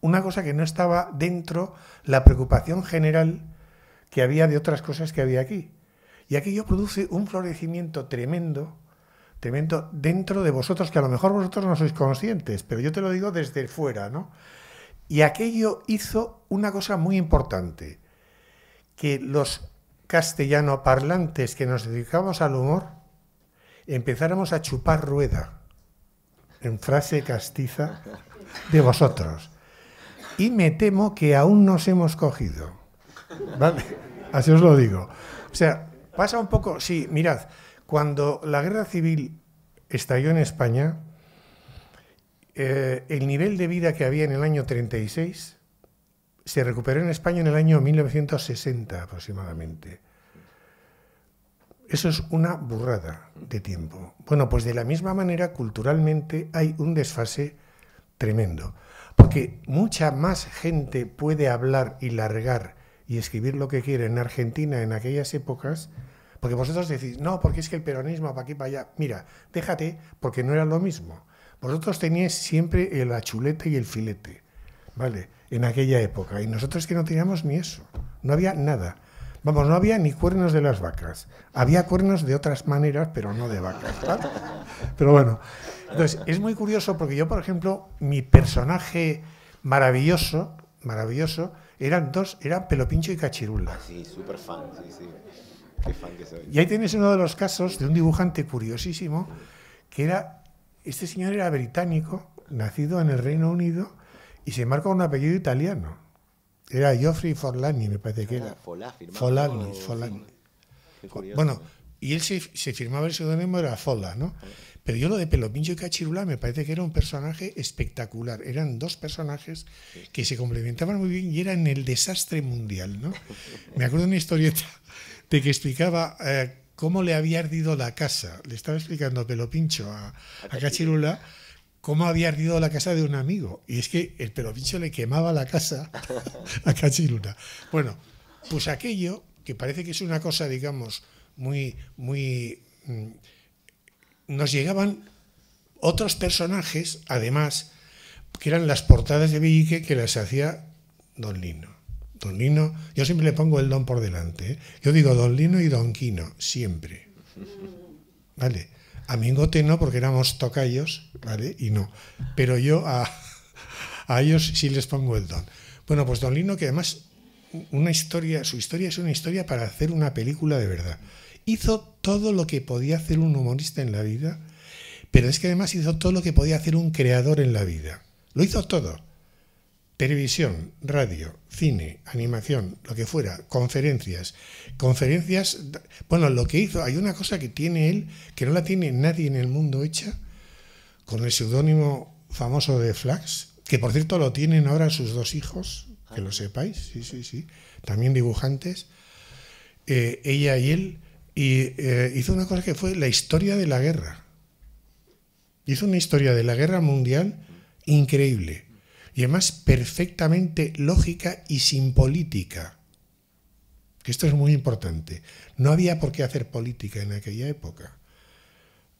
una cosa que no estaba dentro la preocupación general que había de otras cosas que había aquí. Y aquello produce un florecimiento tremendo dentro de vosotros, que a lo mejor vosotros no sois conscientes, pero yo te lo digo desde fuera, ¿no? Y aquello hizo una cosa muy importante, que los castellanoparlantes que nos dedicamos al humor empezáramos a chupar rueda, en frase castiza, de vosotros. Y me temo que aún nos hemos cogido, ¿vale? Así os lo digo. O sea, pasa un poco, sí, mirad, cuando la guerra civil estalló en España, el nivel de vida que había en el año 36 se recuperó en España en el año 1960 aproximadamente. Eso es una burrada de tiempo. Bueno, pues de la misma manera, culturalmente hay un desfase tremendo, porque mucha más gente puede hablar y largar y escribir lo que quiere en Argentina en aquellas épocas. Porque vosotros decís, no, porque es que el peronismo para aquí, para allá. Mira, déjate, porque no era lo mismo. Vosotros teníais siempre la chuleta y el filete, ¿vale? En aquella época. Y nosotros que no teníamos ni eso. No había nada. Vamos, no había ni cuernos de las vacas. Había cuernos de otras maneras, pero no de vacas, ¿vale? Pero bueno. Entonces, es muy curioso porque yo, por ejemplo, mi personaje maravilloso, eran Pelopincho y Cachirula. Sí, súper fan, sí. Qué fan que soy. Y ahí tienes uno de los casos de un dibujante curiosísimo, que este señor era británico, nacido en el Reino Unido, y se marca un apellido italiano. Era Geoffrey Forlani, me parece que era. Forlani. Bueno, y él se firmaba el seudónimo, era Fola, ¿no? Pero yo lo de Pelopincho y Cachirula me parece que era un personaje espectacular. Eran dos personajes que se complementaban muy bien y eran el desastre mundial, ¿no? Me acuerdo de una historieta de que explicaba cómo le había ardido la casa. Le estaba explicando Pelopincho a Cachirula cómo había ardido la casa de un amigo. Y es que el Pelopincho le quemaba la casa a Cachirula. Bueno, pues aquello, que parece que es una cosa, digamos, muy nos llegaban otros personajes, además, que eran las portadas de Villique que las hacía Don Lino. Don Lino, yo siempre le pongo el don por delante, ¿eh? Yo digo Don Lino y Don Quino, siempre. ¿Vale? A Mingote no, porque éramos tocayos, ¿vale? Y no. Pero yo a ellos sí les pongo el don. Bueno, pues Don Lino, que además su historia es una historia para hacer una película de verdad. Hizo todo lo que podía hacer un humorista en la vida, pero es que además hizo todo lo que podía hacer un creador en la vida. Lo hizo todo. Televisión, radio, cine, animación, lo que fuera, conferencias. Bueno, lo que hizo, hay una cosa que tiene él, que no la tiene nadie en el mundo hecha, con el seudónimo famoso de Flax, que por cierto lo tienen ahora sus dos hijos, que lo sepáis, sí, también dibujantes, ella y él. Y hizo una cosa que fue la historia de la guerra. Hizo una historia de la guerra mundial increíble. Y además perfectamente lógica y sin política. Que esto es muy importante. No había por qué hacer política en aquella época.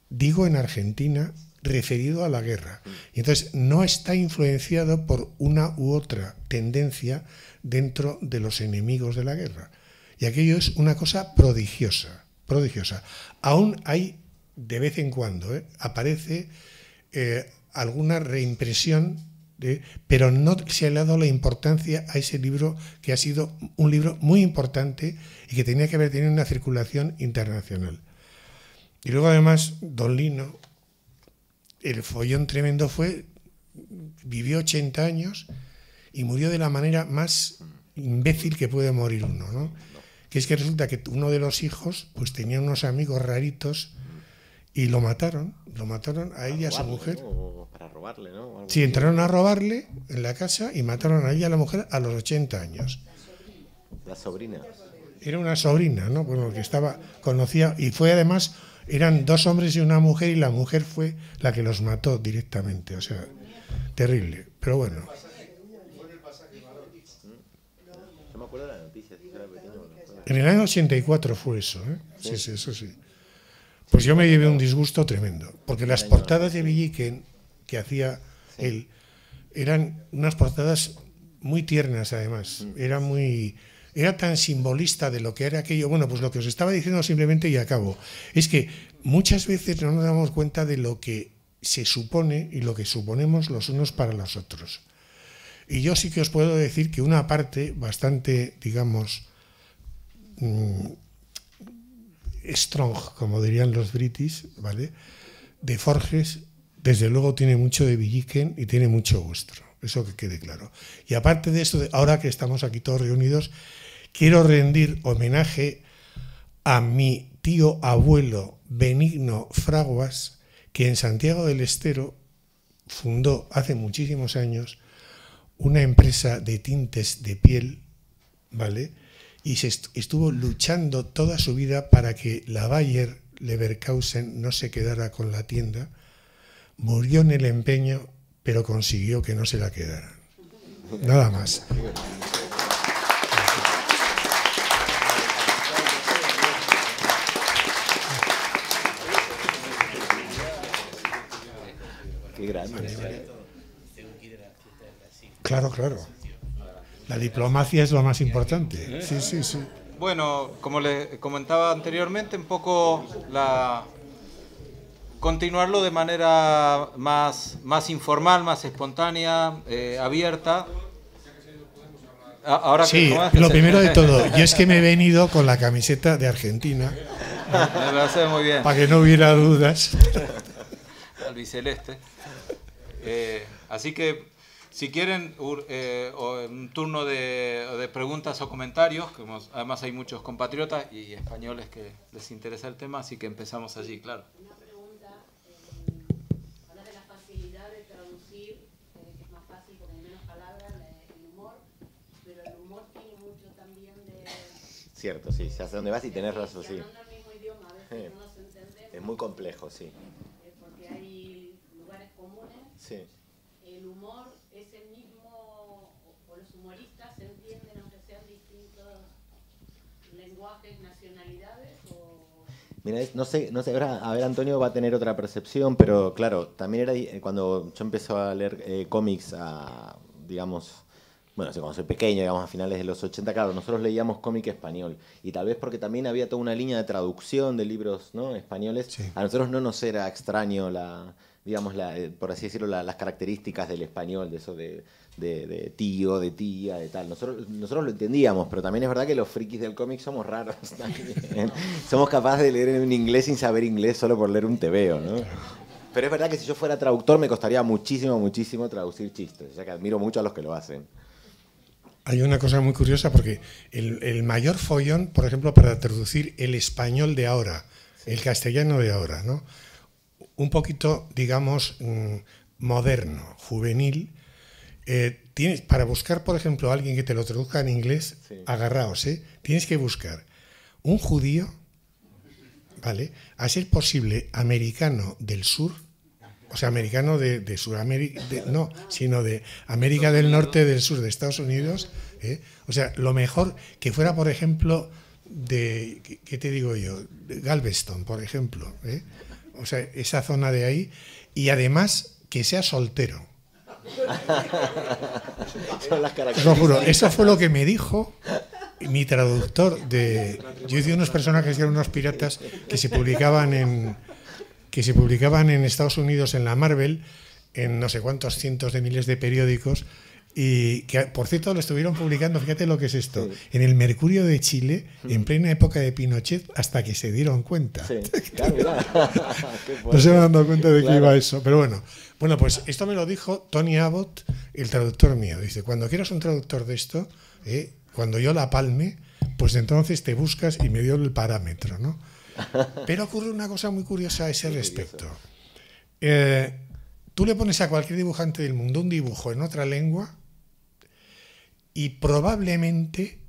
Digo en Argentina, referido a la guerra. Y entonces no está influenciado por una u otra tendencia dentro de los enemigos de la guerra. Y aquello es una cosa prodigiosa. Aún hay, de vez en cuando, aparece alguna reimpresión, pero no se le ha dado la importancia a ese libro, que ha sido un libro muy importante y que tenía que haber tenido una circulación internacional. Y luego además, Don Lino, el follón tremendo vivió 80 años y murió de la manera más imbécil que puede morir uno, ¿no? Que es que resulta que uno de los hijos pues tenía unos amigos raritos y lo mataron a él y a su mujer. ¿No? Para robarle, ¿no? Sí, entraron a robarle en la casa y mataron a ella y a la mujer a los 80 años. La sobrina. Era una sobrina, ¿no? Bueno, que conocía, y fue además, eran dos hombres y una mujer, y la mujer fue la que los mató directamente, o sea, terrible, pero bueno. Yo me acuerdo de la noticia, era pequeño. En el año 84 fue eso, ¿eh? Sí, eso sí. Pues yo me llevé un disgusto tremendo, porque las portadas de Villique que hacía él eran unas portadas muy tiernas, además. Era tan simbolista de lo que era aquello. Bueno, pues lo que os estaba diciendo simplemente, y acabo, es que muchas veces no nos damos cuenta de lo que se supone y lo que suponemos los unos para los otros. Y yo sí que os puedo decir que una parte bastante, digamos, strong, como dirían los british, ¿vale?, de Forges, desde luego tiene mucho de Villique y tiene mucho vuestro, eso que quede claro. Y aparte de esto, ahora que estamos aquí todos reunidos, quiero rendir homenaje a mi tío abuelo Benigno Fraguas, que en Santiago del Estero fundó hace muchísimos años una empresa de tintes de piel, ¿vale?, y estuvo luchando toda su vida para que la Bayer Leverkusen no se quedara con la tienda. Murió en el empeño, pero consiguió que no se la quedaran. Nada más. Qué grande. Claro, claro. La diplomacia es lo más importante. Sí, sí, sí. Bueno, como les comentaba anteriormente, un poco continuarlo de manera más informal, más espontánea, abierta. Ahora sí, lo primero de todo, yo es que me he venido con la camiseta de Argentina. Me hace muy bien. Para que no hubiera dudas. Albiceleste. Así que Si quieren un turno de preguntas o comentarios, que además hay muchos compatriotas y españoles que les interesa el tema, así que empezamos allí, claro. Una pregunta, hablas de la facilidad de traducir, que es más fácil porque hay menos palabras, el humor, pero el humor tiene mucho también de... Cierto, sí, se hace donde vas y tenés razón, sí. Hablando el mismo idioma, a veces no nos entendemos. Es muy complejo, sí. Porque hay lugares comunes. Sí. El humor es el mismo, o los humoristas se entienden aunque sean distintos lenguajes, nacionalidades, o... Mira, no sé, ahora, a ver, Antonio va a tener otra percepción, pero claro, también era cuando yo empecé a leer cómics, digamos, bueno, cuando soy pequeño, digamos, a finales de los 80, claro, nosotros leíamos cómic español, y tal vez porque también había toda una línea de traducción de libros, ¿no?, españoles, sí. A nosotros no nos era extraño digamos, por así decirlo, las características del español, de eso de tío, de tía, de tal. Nosotros lo entendíamos, pero también es verdad que los frikis del cómic somos raros también. Somos capaces de leer en inglés sin saber inglés solo por leer un tebeo, ¿no? Pero es verdad que si yo fuera traductor me costaría muchísimo, muchísimo traducir chistes, ya que admiro mucho a los que lo hacen. Hay una cosa muy curiosa porque el mayor follón, por ejemplo, para traducir el español de ahora, sí, el castellano de ahora, ¿no?, un poquito, digamos, moderno, juvenil, tienes, para buscar, por ejemplo, a alguien que te lo traduzca en inglés, sí, agarraos, tienes que buscar un judío, ¿vale?, a ser posible americano del sur, o sea, americano de Sudamérica, no, sino de América del Norte, del sur, de Estados Unidos, o sea, lo mejor que fuera, por ejemplo, de, ¿qué te digo yo?, de Galveston, por ejemplo, o sea, esa zona de ahí, y además que sea soltero. Son las Lo juro, eso fue lo que me dijo mi traductor yo hice unos personajes que eran unos piratas que se publicaban en Estados Unidos en la Marvel, en no sé cuántos cientos de miles de periódicos, y que, por cierto, lo estuvieron publicando, fíjate lo que es esto, sí, en el Mercurio de Chile, en plena época de Pinochet, hasta que se dieron cuenta. Sí, claro, no se han dado cuenta de que iba eso, pero bueno, pues esto me lo dijo Tony Abbott, el traductor mío. Dice, cuando quieras un traductor de esto, cuando yo la palme, pues entonces te buscas, y me dio el parámetro, ¿no? Pero ocurre una cosa muy curiosa a ese respecto. Tú le pones a cualquier dibujante del mundo un dibujo en otra lengua y probablemente,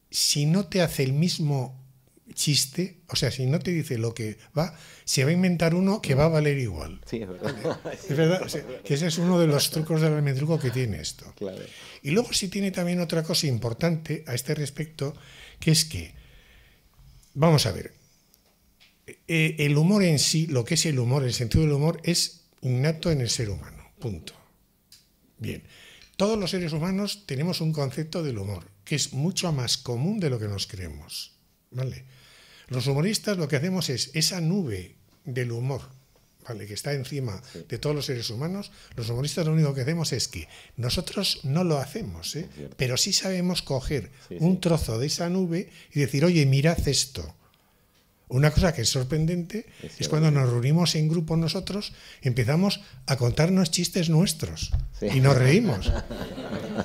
si no te hace el mismo chiste, o sea, si no te dice lo que va, se va a inventar uno que va a valer igual. Sí, es verdad. Es verdad, o sea, que ese es uno de los trucos del almendruco que tiene esto. Claro. Y luego sí tiene también otra cosa importante a este respecto, que es que, vamos a ver, el humor en sí, lo que es el humor, el sentido del humor, es innato en el ser humano, punto. Bien, todos los seres humanos tenemos un concepto del humor, que es mucho más común de lo que nos creemos, ¿vale? Los humoristas lo que hacemos es esa nube del humor, ¿vale?, que está encima, sí, de todos los seres humanos. Los humoristas lo único que hacemos es que nosotros no lo hacemos, pero sí sabemos coger un trozo de esa nube y decir, oye, mirad esto. Una cosa que es sorprendente es cuando nos reunimos en grupo nosotros, empezamos a contarnos chistes nuestros, sí, y nos reímos.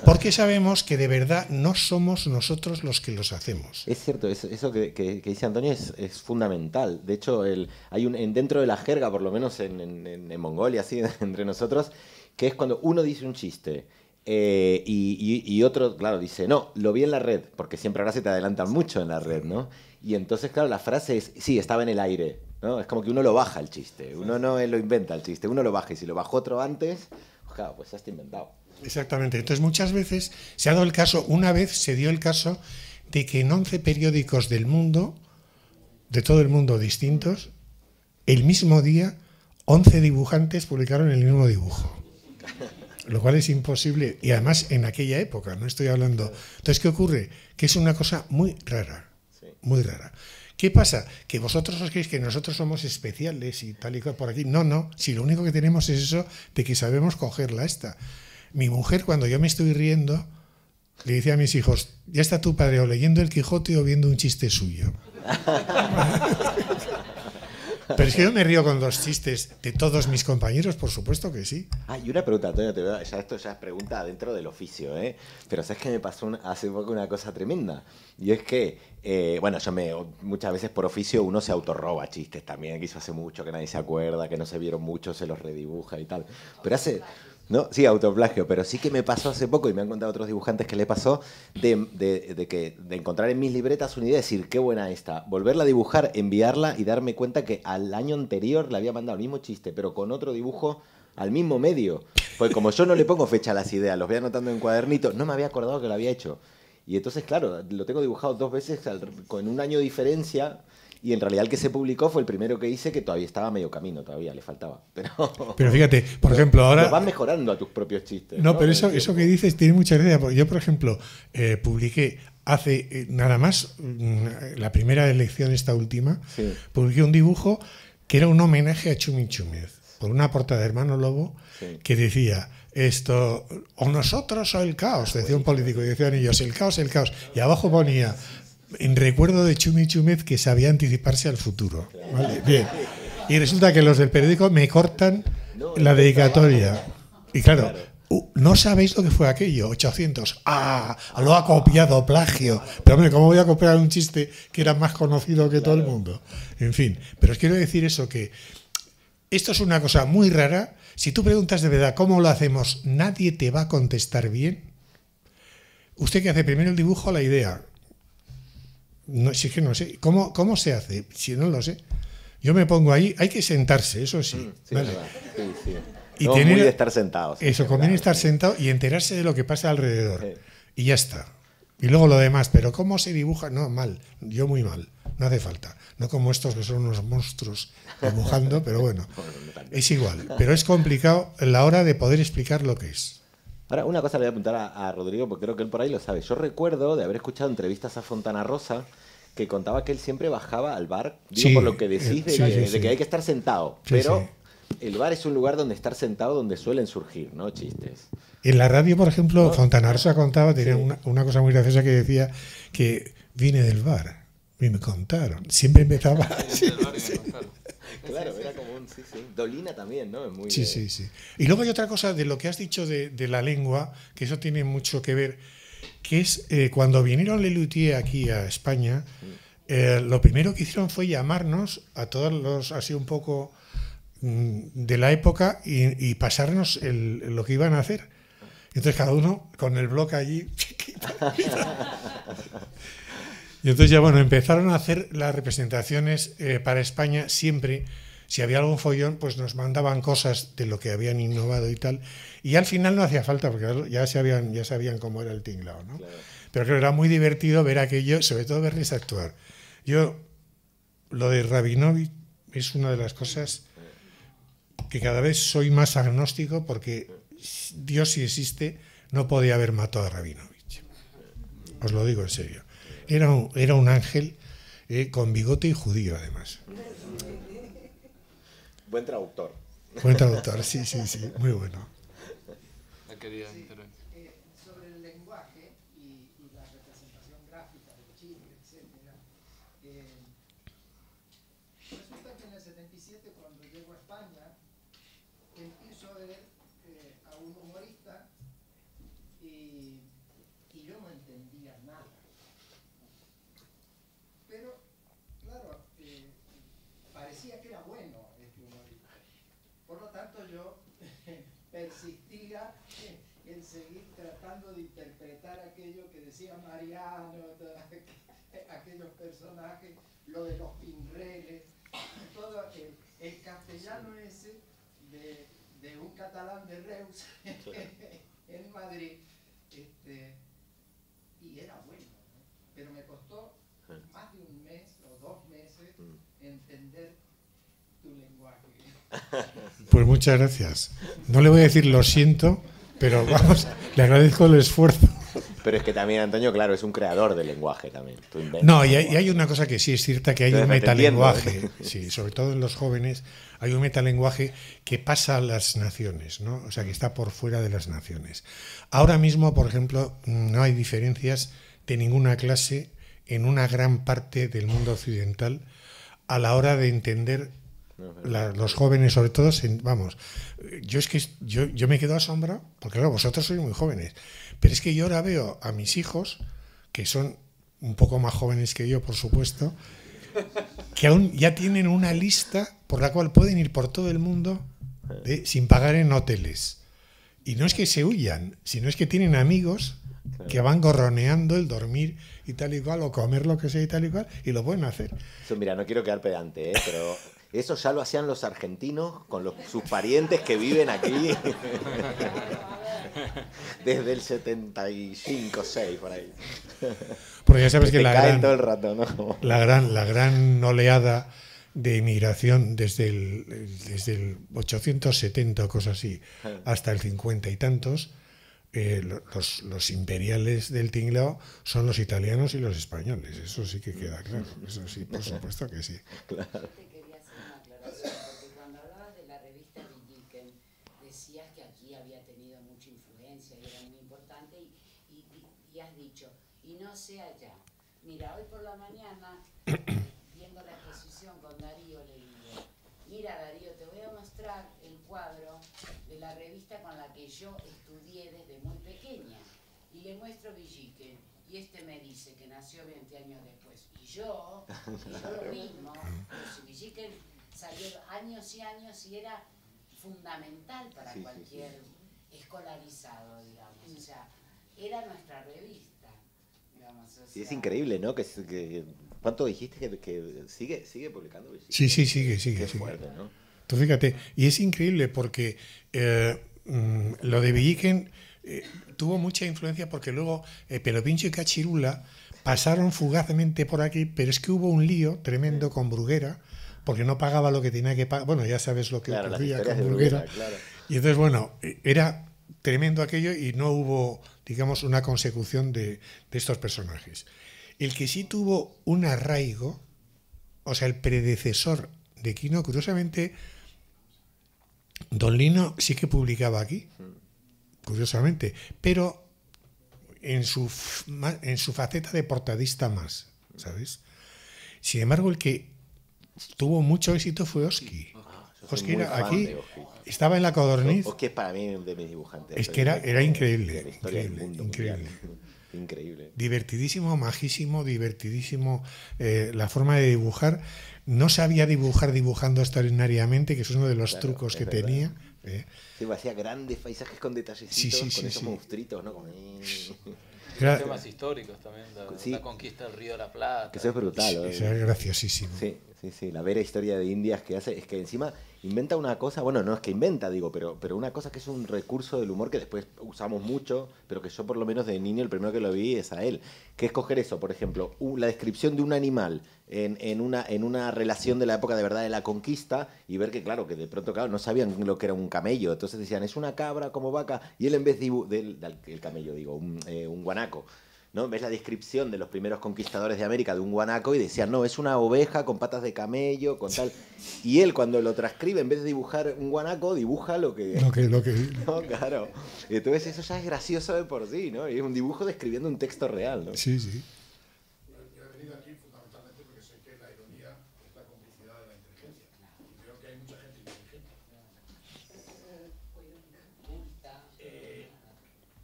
Porque sabemos que de verdad no somos nosotros los que los hacemos. Es cierto, eso que dice Antonio es fundamental. De hecho, hay dentro de la jerga, por lo menos en Mongolia, así, entre nosotros, que es cuando uno dice un chiste y otro, claro, dice, no, lo vi en la red, porque siempre ahora se te adelantan mucho en la red, ¿no? Y entonces, claro, la frase es, sí, estaba en el aire, ¿no? Es como que uno lo baja el chiste, uno no lo inventa el chiste, uno lo baja, y si lo bajó otro antes, claro, pues ya está inventado. Exactamente. Entonces, muchas veces se ha dado el caso, una vez se dio el caso de que en 11 periódicos del mundo, de todo el mundo distintos, el mismo día, 11 dibujantes publicaron el mismo dibujo. Lo cual es imposible, y además en aquella época, no estoy hablando... Entonces, ¿qué ocurre? Que es una cosa muy rara. Muy rara. ¿Qué pasa? ¿Que vosotros os creéis que nosotros somos especiales y tal y cual por aquí? No, si lo único que tenemos es eso de que sabemos cogerla esta. Mi mujer, cuando yo me estoy riendo, le dice a mis hijos, ya está tu padre o leyendo el Quijote o viendo un chiste suyo. Pero es que yo me río con los chistes de todos mis compañeros, por supuesto que sí. Ah, y una pregunta, Antonio, esto ya es pregunta dentro del oficio, ¿eh? Pero ¿sabes qué me pasó hace poco una cosa tremenda? Y es que, bueno, muchas veces por oficio uno se autorroba chistes también, que hizo hace mucho, que nadie se acuerda, que no se vieron mucho, se los redibuja y tal. Pero no, sí, autoplagio, pero sí que me pasó hace poco, y me han contado otros dibujantes que le pasó, de encontrar en mis libretas una idea, decir, qué buena esta, volverla a dibujar, enviarla y darme cuenta que al año anterior le había mandado el mismo chiste, pero con otro dibujo al mismo medio. Porque como yo no le pongo fecha a las ideas, los voy anotando en cuadernito, no me había acordado que lo había hecho. Y entonces, claro, lo tengo dibujado 2 veces con un año de diferencia. Y en realidad el que se publicó fue el primero que hice, que todavía estaba a medio camino, todavía le faltaba. Pero fíjate, por ejemplo, ahora... Vas mejorando a tus propios chistes. No, pero eso que dices tiene mucha gracia. Yo, por ejemplo, publiqué hace nada más, la primera elección, esta última, sí, publiqué un dibujo que era un homenaje a Chumi Chúmez, por una portada de Hermano Lobo, sí, que decía... Esto, o nosotros o el caos, decía un político, y decían ellos, el caos, y abajo ponía, en recuerdo de Chumi Chúmez, que sabía anticiparse al futuro. ¿Vale? Bien. Y resulta que los del periódico me cortan la dedicatoria. Y claro, no sabéis lo que fue aquello, 800. ¡Ah! Lo ha copiado, plagio. Pero hombre, ¿cómo voy a copiar un chiste que era más conocido que todo el mundo? En fin, pero os quiero decir eso, que esto es una cosa muy rara. Si tú preguntas de verdad cómo lo hacemos, nadie te va a contestar bien. ¿Usted qué hace? Primero el dibujo, la idea. No, si es que no sé. ¿Cómo se hace? Si no lo sé. Yo me pongo ahí, hay que sentarse, eso sí. Sí, ¿vale? Sí, sí. Y no, tener, muy de estar sentados. Eso, conviene estar sentado y enterarse de lo que pasa alrededor. Sí. Y ya está. Y luego lo demás. Pero ¿cómo se dibuja? No, mal. Yo muy mal. No hace falta. No como estos que son unos monstruos dibujando, pero bueno, es igual. Pero es complicado a la hora de poder explicar lo que es. Ahora, una cosa le voy a apuntar a Rodrigo, porque creo que él por ahí lo sabe. Yo recuerdo de haber escuchado entrevistas a Fontana Rosa que contaba que él siempre bajaba al bar, digo, sí, por lo que decís, de que hay que estar sentado. Sí, pero sí, el bar es un lugar donde estar sentado, donde suelen surgir, ¿no?, chistes. En la radio, por ejemplo, ¿no? Fontana Rosa contaba, tenía sí, una cosa muy graciosa que decía que vine del bar. Y me contaron. Siempre empezaba. Sí, sí. Claro, era como un. Sí, sí. Dolina también, ¿no? Es muy, sí, sí, sí. Y luego hay otra cosa de lo que has dicho de la lengua, que eso tiene mucho que ver, que es cuando vinieron Lelutier aquí a España, lo primero que hicieron fue llamarnos a todos los, así un poco de la época, y pasarnos lo que iban a hacer. Entonces cada uno con el bloque allí. Y entonces ya, bueno, empezaron a hacer las representaciones para España. Siempre, si había algún follón, pues nos mandaban cosas de lo que habían innovado y tal. Y al final no hacía falta, porque ya sabían cómo era el tinglao, ¿no? Claro. Pero claro, era muy divertido ver aquello, sobre todo verles actuar. Yo, lo de Rabinovich es una de las cosas que cada vez soy más agnóstico, porque Dios, si existe, no podía haber matado a Rabinovich. Os lo digo en serio. Era un ángel con bigote y judío, además. Buen traductor. Buen traductor, sí, sí, sí, muy bueno. Sobre el lenguaje y la representación gráfica del Chile, etc. Resulta que en el 77, cuando llego a España, empiezo a ver a un humorista y yo no entendía nada. Pero, claro, parecía que era bueno este humorista. Por lo tanto, yo persistía en seguir tratando de interpretar aquello que decía Mariano, aquellos personajes, lo de los pinreles, todo el castellano ese de un catalán de Reus en Madrid. Y era bueno, ¿no? Pero me costó más de un mes o 2 meses entender tu lenguaje. Pues muchas gracias. No le voy a decir lo siento, pero vamos, le agradezco el esfuerzo. Pero es que también, Antonio, claro, es un creador del lenguaje también. No, y hay una cosa que sí es cierta, que hay un metalenguaje. Sí, sobre todo en los jóvenes, hay un metalenguaje que pasa a las naciones, ¿no? O sea, que está por fuera de las naciones. Ahora mismo, por ejemplo, no hay diferencias de ninguna clase en una gran parte del mundo occidental a la hora de entender los jóvenes sobre todo, vamos, yo es que yo me quedo asombrado, porque claro, vosotros sois muy jóvenes, pero es que yo ahora veo a mis hijos, que son un poco más jóvenes que yo, por supuesto, que aún ya tienen una lista por la cual pueden ir por todo el mundo sin pagar en hoteles. Y no es que se huyan, sino es que tienen amigos que van gorroneando el dormir y tal y cual, o comer lo que sea y tal y cual, y lo pueden hacer. Eso, mira, no quiero quedar pedante, pero eso ya lo hacían los argentinos con sus parientes que viven aquí desde el 75, 6, por ahí. Porque ya sabes que todo el rato, ¿no? la gran oleada de inmigración desde el 870 o cosas así hasta el 50 y tantos, los imperiales del tinglao son los italianos y los españoles. Eso sí que queda claro. Eso sí, por supuesto que sí. Claro. Te quería hacer una aclaración, porque cuando hablabas de la revista Villiquen, decías que aquí había tenido mucha influencia y era muy importante, y has dicho, y no sé allá. Mira, hoy por la mañana, viendo la exposición con Darío, le digo, mira Darío, te voy a mostrar el cuadro de la revista con la que yo estudié desde muy pequeña. Y le muestro Villiquen, y este me dice que nació 20 años después. Y yo lo mismo, pues Villiquen salió años y años y era fundamental para cualquier escolarizado, digamos. O sea, era nuestra revista, digamos. O sea, Sí, es increíble, ¿no? ¿Cuánto dijiste que sigue publicando? Sí, sigue. Qué fuerte, ¿no? Tú fíjate, y es increíble porque lo de Villiquen tuvo mucha influencia, porque luego Pelopincho y Cachirula pasaron fugazmente por aquí, pero es que hubo un lío tremendo con Bruguera, porque no pagaba lo que tenía que pagar. Bueno, ya sabes lo que ocurría con Bruguera. Claro. Y entonces, bueno, era tremendo aquello y no hubo, digamos, una consecución de estos personajes. El que sí tuvo un arraigo, o sea, el predecesor de Quino, curiosamente, Don Lino sí que publicaba aquí, curiosamente, pero en su faceta de portadista más, ¿sabes? Sin embargo, el que tuvo mucho éxito fue Oski. Oski era aquí, estaba en la Codorniz. Oski es para mí de mis dibujantes. Es que era increíble, De la historia del mundo increíble. Increíble. Divertidísimo, majísimo, divertidísimo. La forma de dibujar. No sabía dibujar dibujando extraordinariamente, que es uno de los trucos que tenía. Sí, hacía grandes paisajes con detallecitos, con esos monstruitos, ¿no? Temas históricos también, la conquista del Río de la Plata. Que eso es brutal. Eso es graciosísimo. Sí, la vera historia de Indias que hace, es que encima inventa una cosa, bueno, no es que inventa, digo, pero una cosa que es un recurso del humor que después usamos mucho, pero que yo por lo menos de niño el primero que lo vi es a él, que es coger eso, por ejemplo, la descripción de un animal en una relación de la época de verdad de la conquista, y ver que claro, que de pronto claro, no sabían lo que era un camello, entonces decían, es una cabra como vaca, y él en vez del camello, digo, un guanaco, ¿no? Ves la descripción de los primeros conquistadores de América de un guanaco y decían, no, es una oveja con patas de camello, con tal. Y él cuando lo transcribe, en vez de dibujar un guanaco, dibuja lo que... No, claro. Entonces eso ya es gracioso de por sí, ¿no? Y es un dibujo describiendo un texto real, ¿no? Sí. Yo he venido aquí fundamentalmente porque sé que la ironía es la complicidad de la inteligencia. Y creo que hay mucha gente inteligente.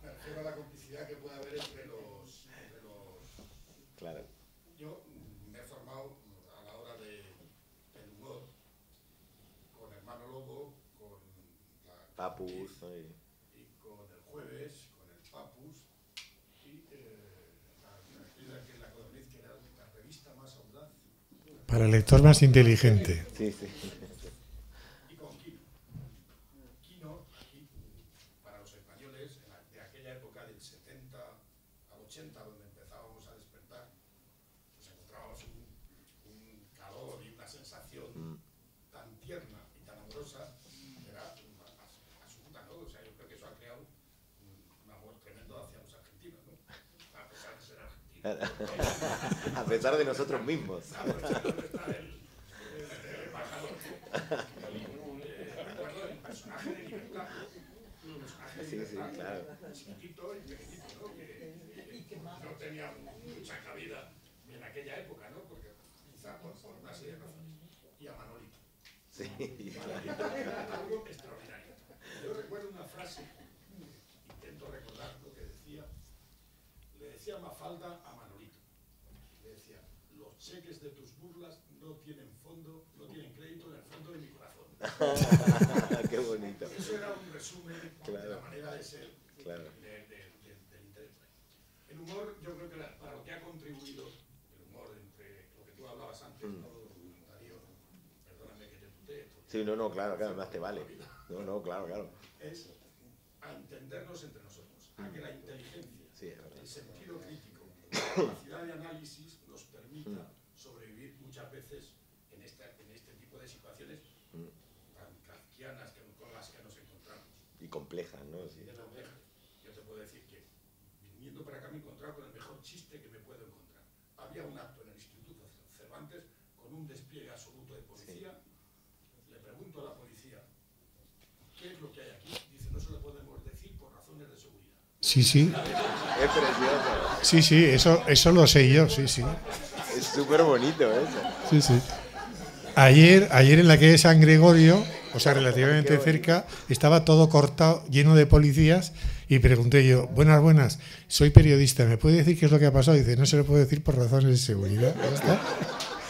Me refiero a la complicidad que puede haber entre los... Claro. Yo me he formado a la hora del humor con Hermano Lobo, con la Papus, y con el Jueves, con el Papus y la Codorniz, que era la revista más audaz. Para el lector más inteligente. Sí. Y con Quino. Quino, aquí, para los españoles, de aquella época del 70 al 80, donde empezábamos a despertar, pues encontrábamos un calor y una sensación tan tierna y tan amorosa, que era absoluta, ¿no? O sea, yo creo que eso ha creado un amor tremendo hacia los argentinos, ¿no? A pesar de ser argentinos. A pesar de nosotros mismos. Claro, o sea, ¿dónde está el embajador? Recuerdo el personaje de Libertad. El personaje de Libertad, claro. chiquitito y pequeñito, ¿no? Que no tenía mucha cabida en aquella época, ¿no? Porque quizá por una serie de razones. Y a Manolito. Sí, Algo extraordinario. Yo recuerdo una frase, intento recordar lo que decía, le decía Mafalda a Manolito. Le decía, los cheques de tus burlas no tienen fondo, no tienen crédito en el fondo de mi corazón. Qué bonito. Eso era un resumen de la manera de ser del interés. El humor, yo creo que para lo que ha contribuido, el humor entre lo que tú hablabas antes, Darío, perdóname que te tutee. Sí, no, claro, más te vale. No, claro. Es a entendernos entre nosotros, a que la inteligencia, el sentido crítico, la capacidad de análisis nos permita sobrevivir muchas veces en este tipo de situaciones tan kafkianas con las que nos encontramos. Y complejas, ¿no? Sí. Yo te puedo decir que viniendo para acá me he encontrado con el mejor chiste que me puedo encontrar. Había un acto en el Instituto Cervantes con un despliegue absoluto de policía. Le pregunto a la policía, ¿qué es lo que hay aquí? Dice, no se lo podemos decir por razones de seguridad. Sí. Es precioso. Sí, eso lo sé yo, sí. Es súper bonito eso. Sí. Ayer en la calle de San Gregorio, o sea, relativamente cerca, estaba todo cortado, lleno de policías, y pregunté yo, buenas, soy periodista, ¿me puede decir qué es lo que ha pasado? Y dice, no se lo puedo decir por razones de seguridad. ¿Ya está?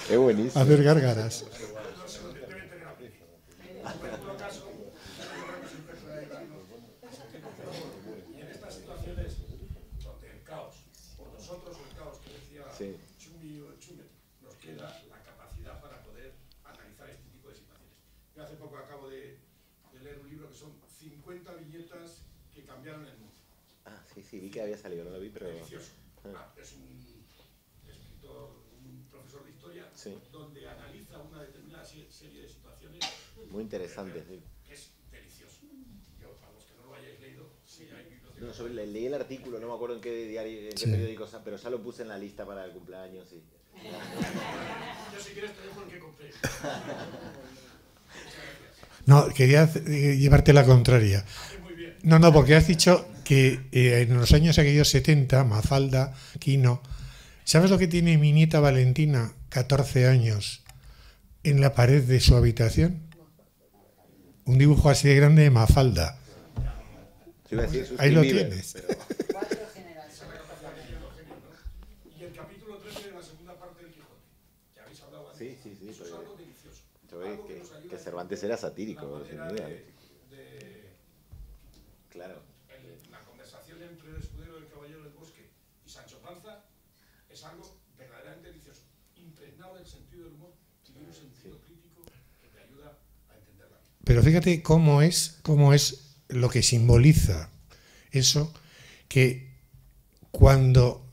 Qué buenísimo. Hacer gárgaras. Y en estas situaciones donde el caos, por nosotros el caos que decía Chumi o Chumet, nos queda la capacidad para poder analizar este tipo de situaciones. Yo hace poco acabo de leer un libro que son 50 viñetas que cambiaron el mundo. Sí, vi que había salido, no lo vi, pero... Delicioso. Es un escritor, un profesor de historia, donde analiza una determinada serie de situaciones. Muy interesante, sí. Es delicioso. Yo, para los que no lo hayáis leído, sí hay bibliotecas. No, leí el artículo, no me acuerdo en qué diario, en qué periódico, pero ya lo puse en la lista para el cumpleaños. Sí. Yo si quieres te dejo el que compré. No, quería llevarte la contraria. No, porque has dicho que en los años aquellos 70, Mafalda, Quino, ¿sabes lo que tiene mi nieta Valentina, 14 años, en la pared de su habitación? Un dibujo así de grande de Mafalda. Ahí lo tienes. Y el capítulo 13 de la segunda parte del Quijote, que habéis hablado antes. Sí. Eso es algo delicioso. Que Cervantes era satírico. Claro. La conversación entre el escudero del caballero del bosque y Sancho Panza es algo verdaderamente delicioso, impregnado del sentido del humor y de un sentido crítico que te ayuda a entender la vida. Pero fíjate cómo es lo que simboliza eso, que cuando...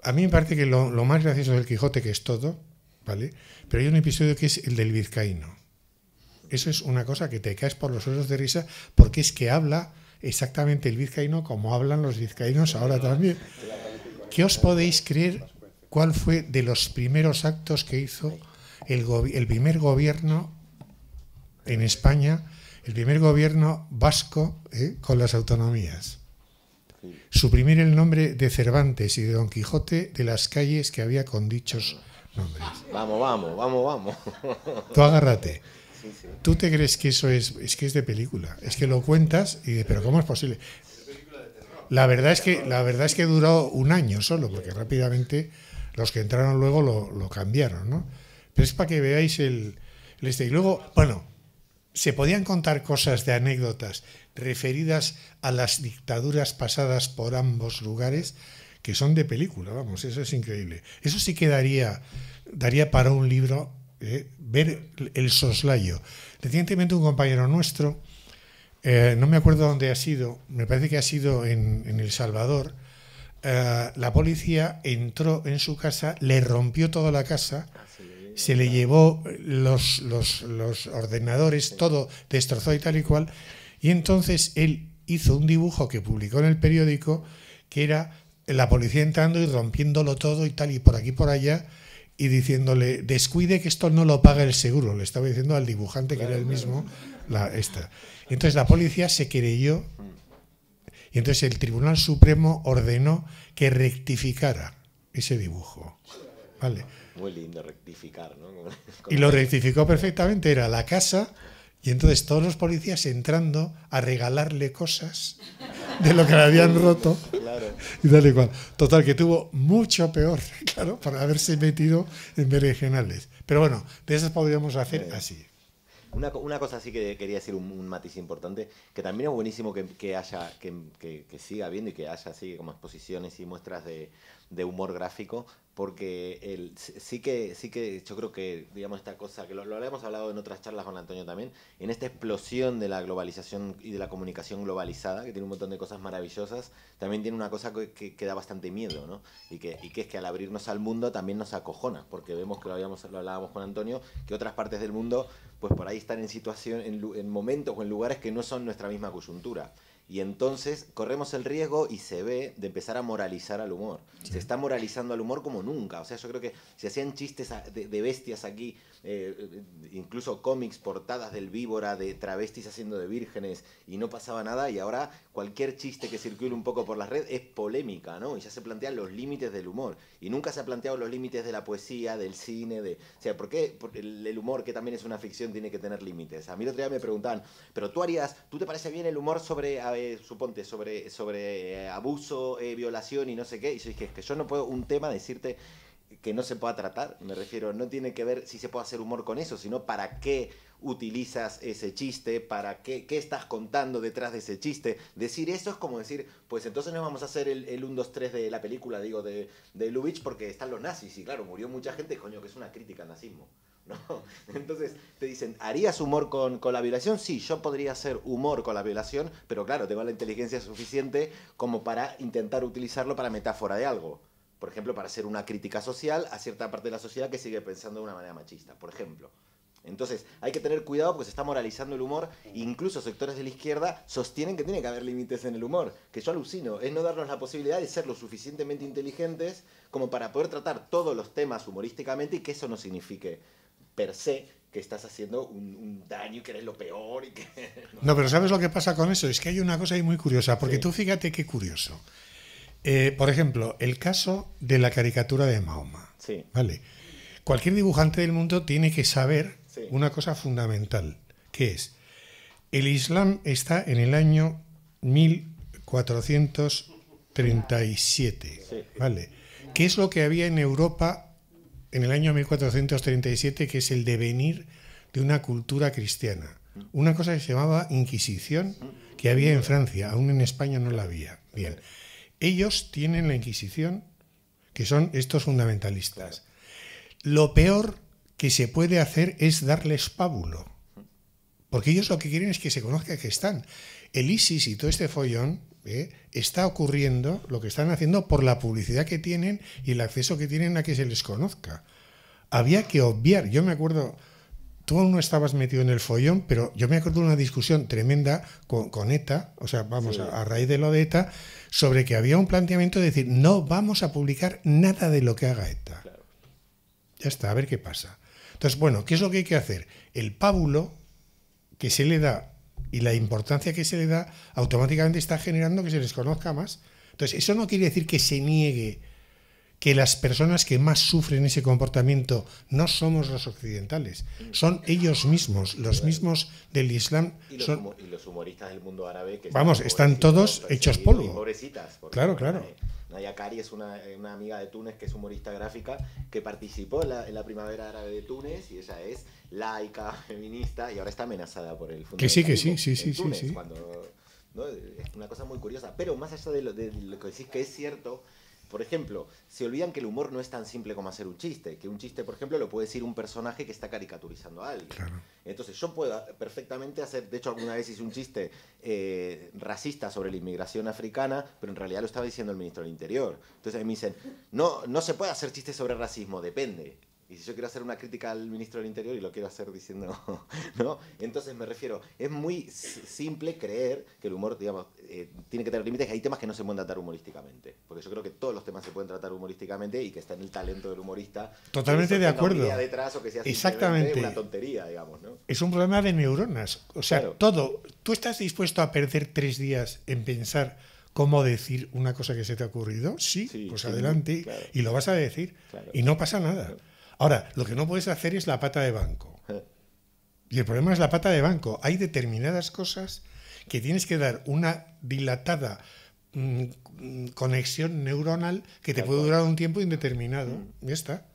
A mí me parece que lo más gracioso del Quijote, que es todo, ¿vale? Pero hay un episodio que es el del vizcaíno. Eso es una cosa que te caes por los suelos de risa, porque es que habla exactamente el vizcaíno como hablan los vizcaínos ahora también. ¿Qué os podéis creer cuál fue de los primeros actos que hizo el primer gobierno en España, el primer gobierno vasco con las autonomías? Suprimir el nombre de Cervantes y de Don Quijote de las calles que había con dichos nombres. Vamos. Tú agárrate. ¿Tú te crees que eso es que es de película? Es que lo cuentas y dices, pero ¿cómo es posible? La verdad es que duró un año solo, porque rápidamente los que entraron luego lo cambiaron, ¿no? Pero es para que veáis el Y luego, bueno, se podían contar cosas de anécdotas referidas a las dictaduras pasadas por ambos lugares que son de película, vamos, eso es increíble. Eso sí que daría para un libro, ver el soslayo. Recientemente un compañero nuestro, no me acuerdo dónde ha sido, me parece que ha sido en El Salvador, la policía entró en su casa, le rompió toda la casa, se le llevó los ordenadores, todo destrozó y tal y cual, y entonces él hizo un dibujo que publicó en el periódico que era la policía entrando y rompiéndolo todo y tal, y por aquí por allá, y diciéndole, descuide que esto no lo paga el seguro, le estaba diciendo al dibujante, que era el mismo, Entonces la policía se querelló, y entonces el Tribunal Supremo ordenó que rectificara ese dibujo. Vale. Muy lindo rectificar, ¿no? Y lo rectificó perfectamente, era la casa, y entonces todos los policías entrando a regalarle cosas de lo que le habían roto. Claro. Y tal y cual. Total, que tuvo mucho peor, claro, por haberse metido en berenjenales. Pero bueno, de esas podríamos hacer así. Una cosa sí que quería decir, un matiz importante, que también es buenísimo que haya, que siga habiendo y que haya así como exposiciones y muestras de humor gráfico, porque sí que yo creo que, digamos, esta cosa, que lo habíamos hablado en otras charlas con Antonio también, en esta explosión de la globalización y de la comunicación globalizada, que tiene un montón de cosas maravillosas, también tiene una cosa que da bastante miedo, ¿no? Y que es que al abrirnos al mundo también nos acojona, porque vemos que lo hablábamos con Antonio, que otras partes del mundo, pues por ahí están en situación, en momentos o en lugares que no son nuestra misma coyuntura. Y entonces corremos el riesgo, y se ve, de empezar a moralizar al humor. Sí. Se está moralizando al humor como nunca. O sea, yo creo que se hacían chistes de bestias aquí, incluso cómics, portadas del Víbora, de travestis haciendo de vírgenes, y no pasaba nada. Y ahora cualquier chiste que circule un poco por las redes es polémica, ¿no? Y ya se plantean los límites del humor. Y nunca se ha planteado los límites de la poesía, del cine, o sea, ¿por qué el humor, que también es una ficción, tiene que tener límites? A mí el otro día me preguntaban, pero ¿tú te parece bien el humor sobre, suponte, sobre abuso, violación y no sé qué? Y yo dije, es que yo no puedo un tema decirte que no se pueda tratar. Me refiero, no tiene que ver si se puede hacer humor con eso, sino para qué utilizas ese chiste, para qué estás contando detrás de ese chiste. Decir eso es como decir, pues entonces no vamos a hacer el 1, 2, 3 de la película, digo, de Lubitsch, porque están los nazis. Y claro, murió mucha gente, coño, que es una crítica al nazismo, ¿no? Entonces te dicen, ¿harías humor con la violación? Sí, yo podría hacer humor con la violación, pero claro, tengo la inteligencia suficiente como para intentar utilizarlo para metáfora de algo. Por ejemplo, para hacer una crítica social a cierta parte de la sociedad que sigue pensando de una manera machista, por ejemplo. Entonces, hay que tener cuidado porque se está moralizando el humor. Incluso sectores de la izquierda sostienen que tiene que haber límites en el humor. Que yo alucino, es no darnos la posibilidad de ser lo suficientemente inteligentes como para poder tratar todos los temas humorísticamente, y que eso no signifique per se que estás haciendo un daño y que eres lo peor. Y que... No, pero ¿sabes lo que pasa con eso? Es que hay una cosa ahí muy curiosa, porque sí. Tú fíjate qué curioso. Por ejemplo, el caso de la caricatura de Mahoma. Sí. ¿Vale? Cualquier dibujante del mundo tiene que saber una cosa fundamental, que es, el Islam está en el año 1437, ¿vale? ¿Qué es lo que había en Europa en el año 1437, que es el devenir de una cultura cristiana? Una cosa que se llamaba Inquisición, que había en Francia, aún en España no la había. Bien. Ellos tienen la Inquisición, que son estos fundamentalistas. Lo peor que se puede hacer es darles pábulo, porque ellos lo que quieren es que se conozca que están. El ISIS y todo este follón está ocurriendo, lo que están haciendo, por la publicidad que tienen y el acceso que tienen a que se les conozca. Había que obviar, yo me acuerdo, tú aún no estabas metido en el follón, pero yo me acuerdo de una discusión tremenda con ETA, o sea, vamos, a raíz de lo de ETA, sobre que había un planteamiento de decir, no vamos a publicar nada de lo que haga ETA. Claro. Ya está, a ver qué pasa. Entonces, bueno, ¿qué es lo que hay que hacer? El pábulo que se le da y la importancia que se le da automáticamente está generando que se les conozca más. Entonces, eso no quiere decir que se niegue que las personas que más sufren ese comportamiento no somos los occidentales, son ellos mismos, los mismos del Islam. Y los humoristas del mundo árabe, que están todos hechos polvo. Pobrecitas. Claro, claro. Nadia Kari es una amiga de Túnez que es humorista gráfica, que participó en la primavera árabe de Túnez, y ella es laica, feminista, y ahora está amenazada por el fundamentalismo. Sí. Cuando, ¿no? Es una cosa muy curiosa. Pero más allá de lo que decís que es cierto, por ejemplo, se olvidan que el humor no es tan simple como hacer un chiste. Que un chiste, por ejemplo, lo puede decir un personaje que está caricaturizando a alguien. Claro. Entonces yo puedo perfectamente hacer, de hecho alguna vez hice un chiste racista sobre la inmigración africana, pero en realidad lo estaba diciendo el ministro del Interior. Entonces me dicen, no se puede hacer chistes sobre racismo, depende. Y si yo quiero hacer una crítica al ministro del Interior y lo quiero hacer diciendo, ¿no? Entonces me refiero, es muy simple creer que el humor, digamos, tiene que tener límites, que hay temas que no se pueden tratar humorísticamente. Porque yo creo que todos los temas se pueden tratar humorísticamente y que está en el talento del humorista. Totalmente de acuerdo. Una idea detrás o que sea exactamente una tontería, digamos, ¿no? Es un problema de neuronas. O sea, claro. Todo. Tú estás dispuesto a perder 3 días en pensar cómo decir una cosa que se te ha ocurrido, sí, pues sí, adelante, claro. Y lo vas a decir, claro. Y no pasa nada. Claro. Ahora, lo que no puedes hacer es la pata de banco. Y el problema es la pata de banco. Hay determinadas cosas que tienes que dar una dilatada conexión neuronal que te puede durar un tiempo indeterminado. Ya está.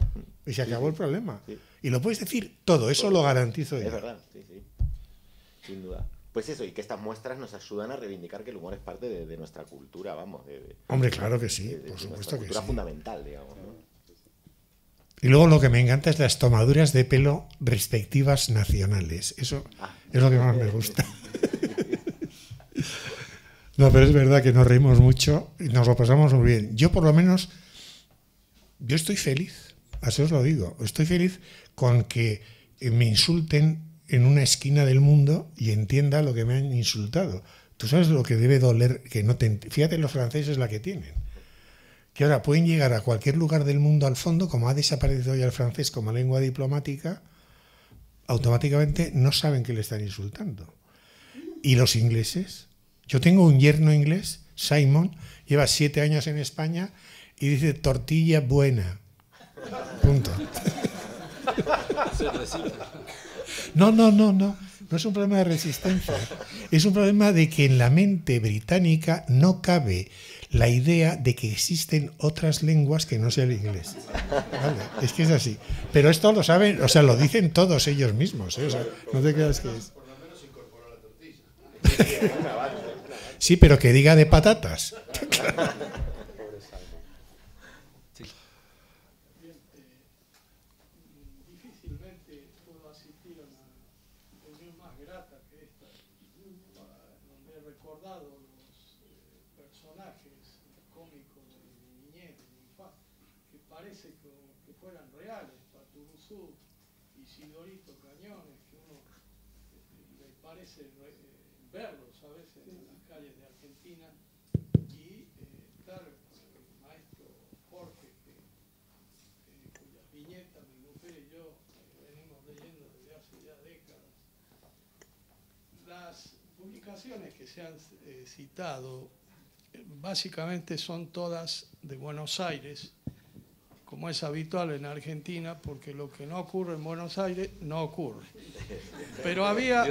Y se acabó el problema. Sí. Y lo puedes decir todo, eso lo garantizo yo. Es verdad, sí, sí. Sin duda. Pues eso, y que estas muestras nos ayudan a reivindicar que el humor es parte de nuestra cultura, vamos. Hombre, claro que sí, por supuesto que sí. Cultura fundamental, digamos, ¿no? Y luego lo que me encanta es las tomaduras de pelo respectivas nacionales. Eso es lo que más me gusta. No, pero es verdad que nos reímos mucho y nos lo pasamos muy bien. Yo por lo menos, yo estoy feliz, así os lo digo. Estoy feliz con que me insulten en una esquina del mundo y entienda lo que me han insultado. Tú sabes lo que debe doler, que no te... Fíjate los franceses la que tienen. Que ahora pueden llegar a cualquier lugar del mundo al fondo, como ha desaparecido ya el francés como lengua diplomática, automáticamente no saben que le están insultando. ¿Y los ingleses? Yo tengo un yerno inglés, Simon, lleva 7 años en España y dice tortilla buena. Punto. No, no, no, no. No es un problema de resistencia. Es un problema de que en la mente británica no cabe la idea de que existen otras lenguas que no sea el inglés. ¿Vale? Es que es así. Pero esto lo saben, o sea, lo dicen todos ellos mismos, ¿eh? O sea, no te creas que es. Por lo menos incorporó la tortilla. Sí, pero que diga de patatas. Difícilmente puedo asistir a una reunión más grata que esta, donde he recordado los personajes cómicos de mi niñez, de mi infancia, que parece que fueran reales, Paturuzú, Isidorito Cañones, que uno le parece verlos a veces en las calles de Argentina, y estar con el maestro Jorge, cuyas viñetas mi mujer y yo venimos leyendo desde hace ya décadas. Las publicaciones que se han citado básicamente son todas de Buenos Aires, como es habitual en Argentina, porque lo que no ocurre en Buenos Aires no ocurre. Pero había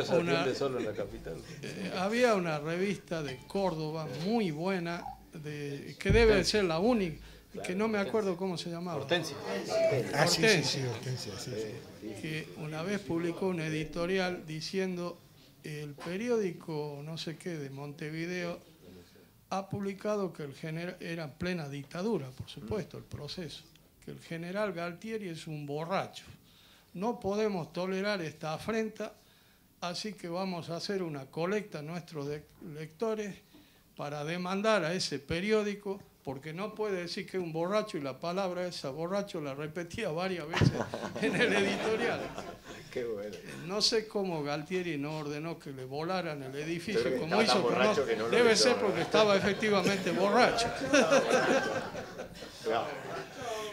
había una revista de Córdoba muy buena, que debe ser la única, que no me acuerdo cómo se llamaba. Hortensia. Hortensia. Sí, Hortensia, sí. Que una vez publicó un editorial diciendo: el periódico no sé qué de Montevideo ha publicado que el general, era plena dictadura, por supuesto, el proceso, que el general Galtieri es un borracho. No podemos tolerar esta afrenta, así que vamos a hacer una colecta a nuestros lectores para demandar a ese periódico, porque no puede decir que es un borracho, y la palabra esa, borracho, la repetía varias veces en el editorial. Qué bueno. No sé cómo Galtieri no ordenó que le volaran el edificio, como hizo, borracho, que no debe ser porque estaba efectivamente borracho.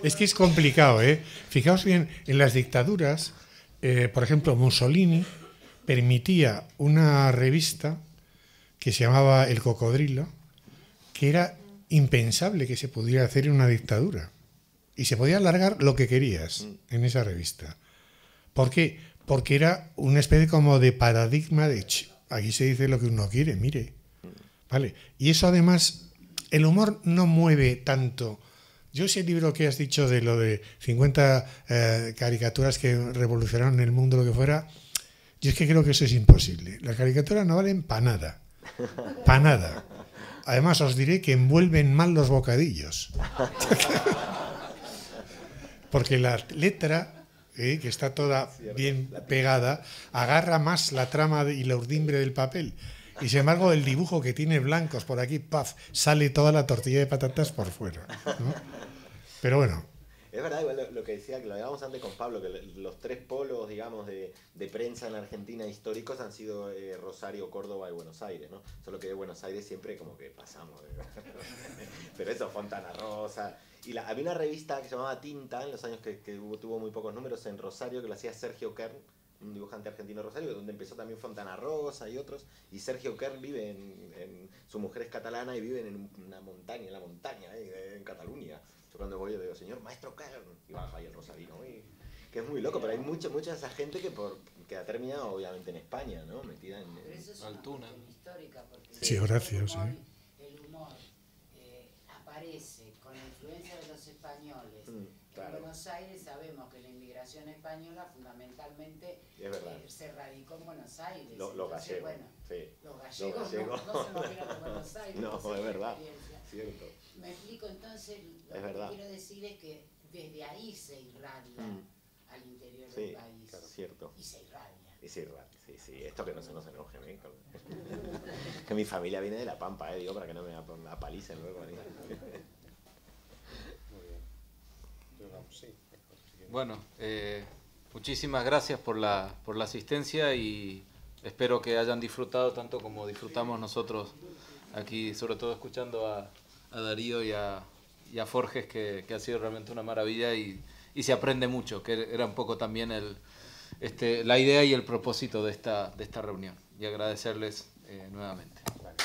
Es que es complicado, ¿eh? Fijaos bien, en las dictaduras, por ejemplo, Mussolini permitía una revista que se llamaba El Cocodrilo, que era impensable que se pudiera hacer en una dictadura. Y se podía alargar lo que querías en esa revista. ¿Por qué? Porque era una especie como de paradigma de aquí se dice lo que uno quiere, mire. ¿Vale? Y eso además, el humor no mueve tanto. Yo ese libro que has dicho de lo de 50 caricaturas que revolucionaron el mundo, lo que fuera, yo es que creo que eso es imposible. Las caricaturas no valen para nada. Para nada. Además os diré que envuelven mal los bocadillos. Porque la letra, que está toda bien pegada, agarra más la trama y la urdimbre del papel. Y sin embargo el dibujo que tiene blancos por aquí, ¡paf!, sale toda la tortilla de patatas por fuera, ¿no? Pero bueno. Es verdad, igual lo que decía, que lo hablábamos antes con Pablo, que los 3 polos, digamos, de prensa en Argentina históricos han sido Rosario, Córdoba y Buenos Aires, ¿no? Solo que de Buenos Aires siempre como que pasamos. Pero eso, Fontana Rosa. Y había una revista que se llamaba Tinta, en los años que tuvo muy pocos números, en Rosario, que lo hacía Sergio Kern, un dibujante argentino de Rosario, donde empezó también Fontana Rosa y otros, y Sergio Kern vive su mujer es catalana y viven en una montaña, en Cataluña. Yo cuando voy yo digo, señor maestro Kern, y baja ahí el rosarino, que es muy loco, pero hay mucha de esa gente que ha terminado obviamente en España, ¿no? Metida en Pero eso es Altuna. una cuestión histórica, porque Sí, Horacio, sí. el humor aparece con la influencia de los españoles. Claro. En Buenos Aires sabemos que la inmigración española fundamentalmente Es verdad. se radicó en Buenos Aires. Los Entonces, gallegos, bueno, sí. los gallegos no se movieron de Buenos Aires. No, entonces es verdad, experiencia. cierto. Me explico, entonces, lo Es que verdad. quiero decir es que desde ahí se irradia al interior Sí, del país. claro, cierto. Y se irradia. Y sí, sí, esto que no se nos enojen, ¿eh? Que mi familia viene de La Pampa, digo, para que no me apalicen luego. Muy bien. Yo, vamos, sí. Bueno, muchísimas gracias por la asistencia y espero que hayan disfrutado tanto como disfrutamos nosotros aquí, sobre todo escuchando a Darío y a Forges, que ha sido realmente una maravilla y se aprende mucho, que era un poco también la idea y el propósito de esta reunión. Y agradecerles nuevamente. Vale.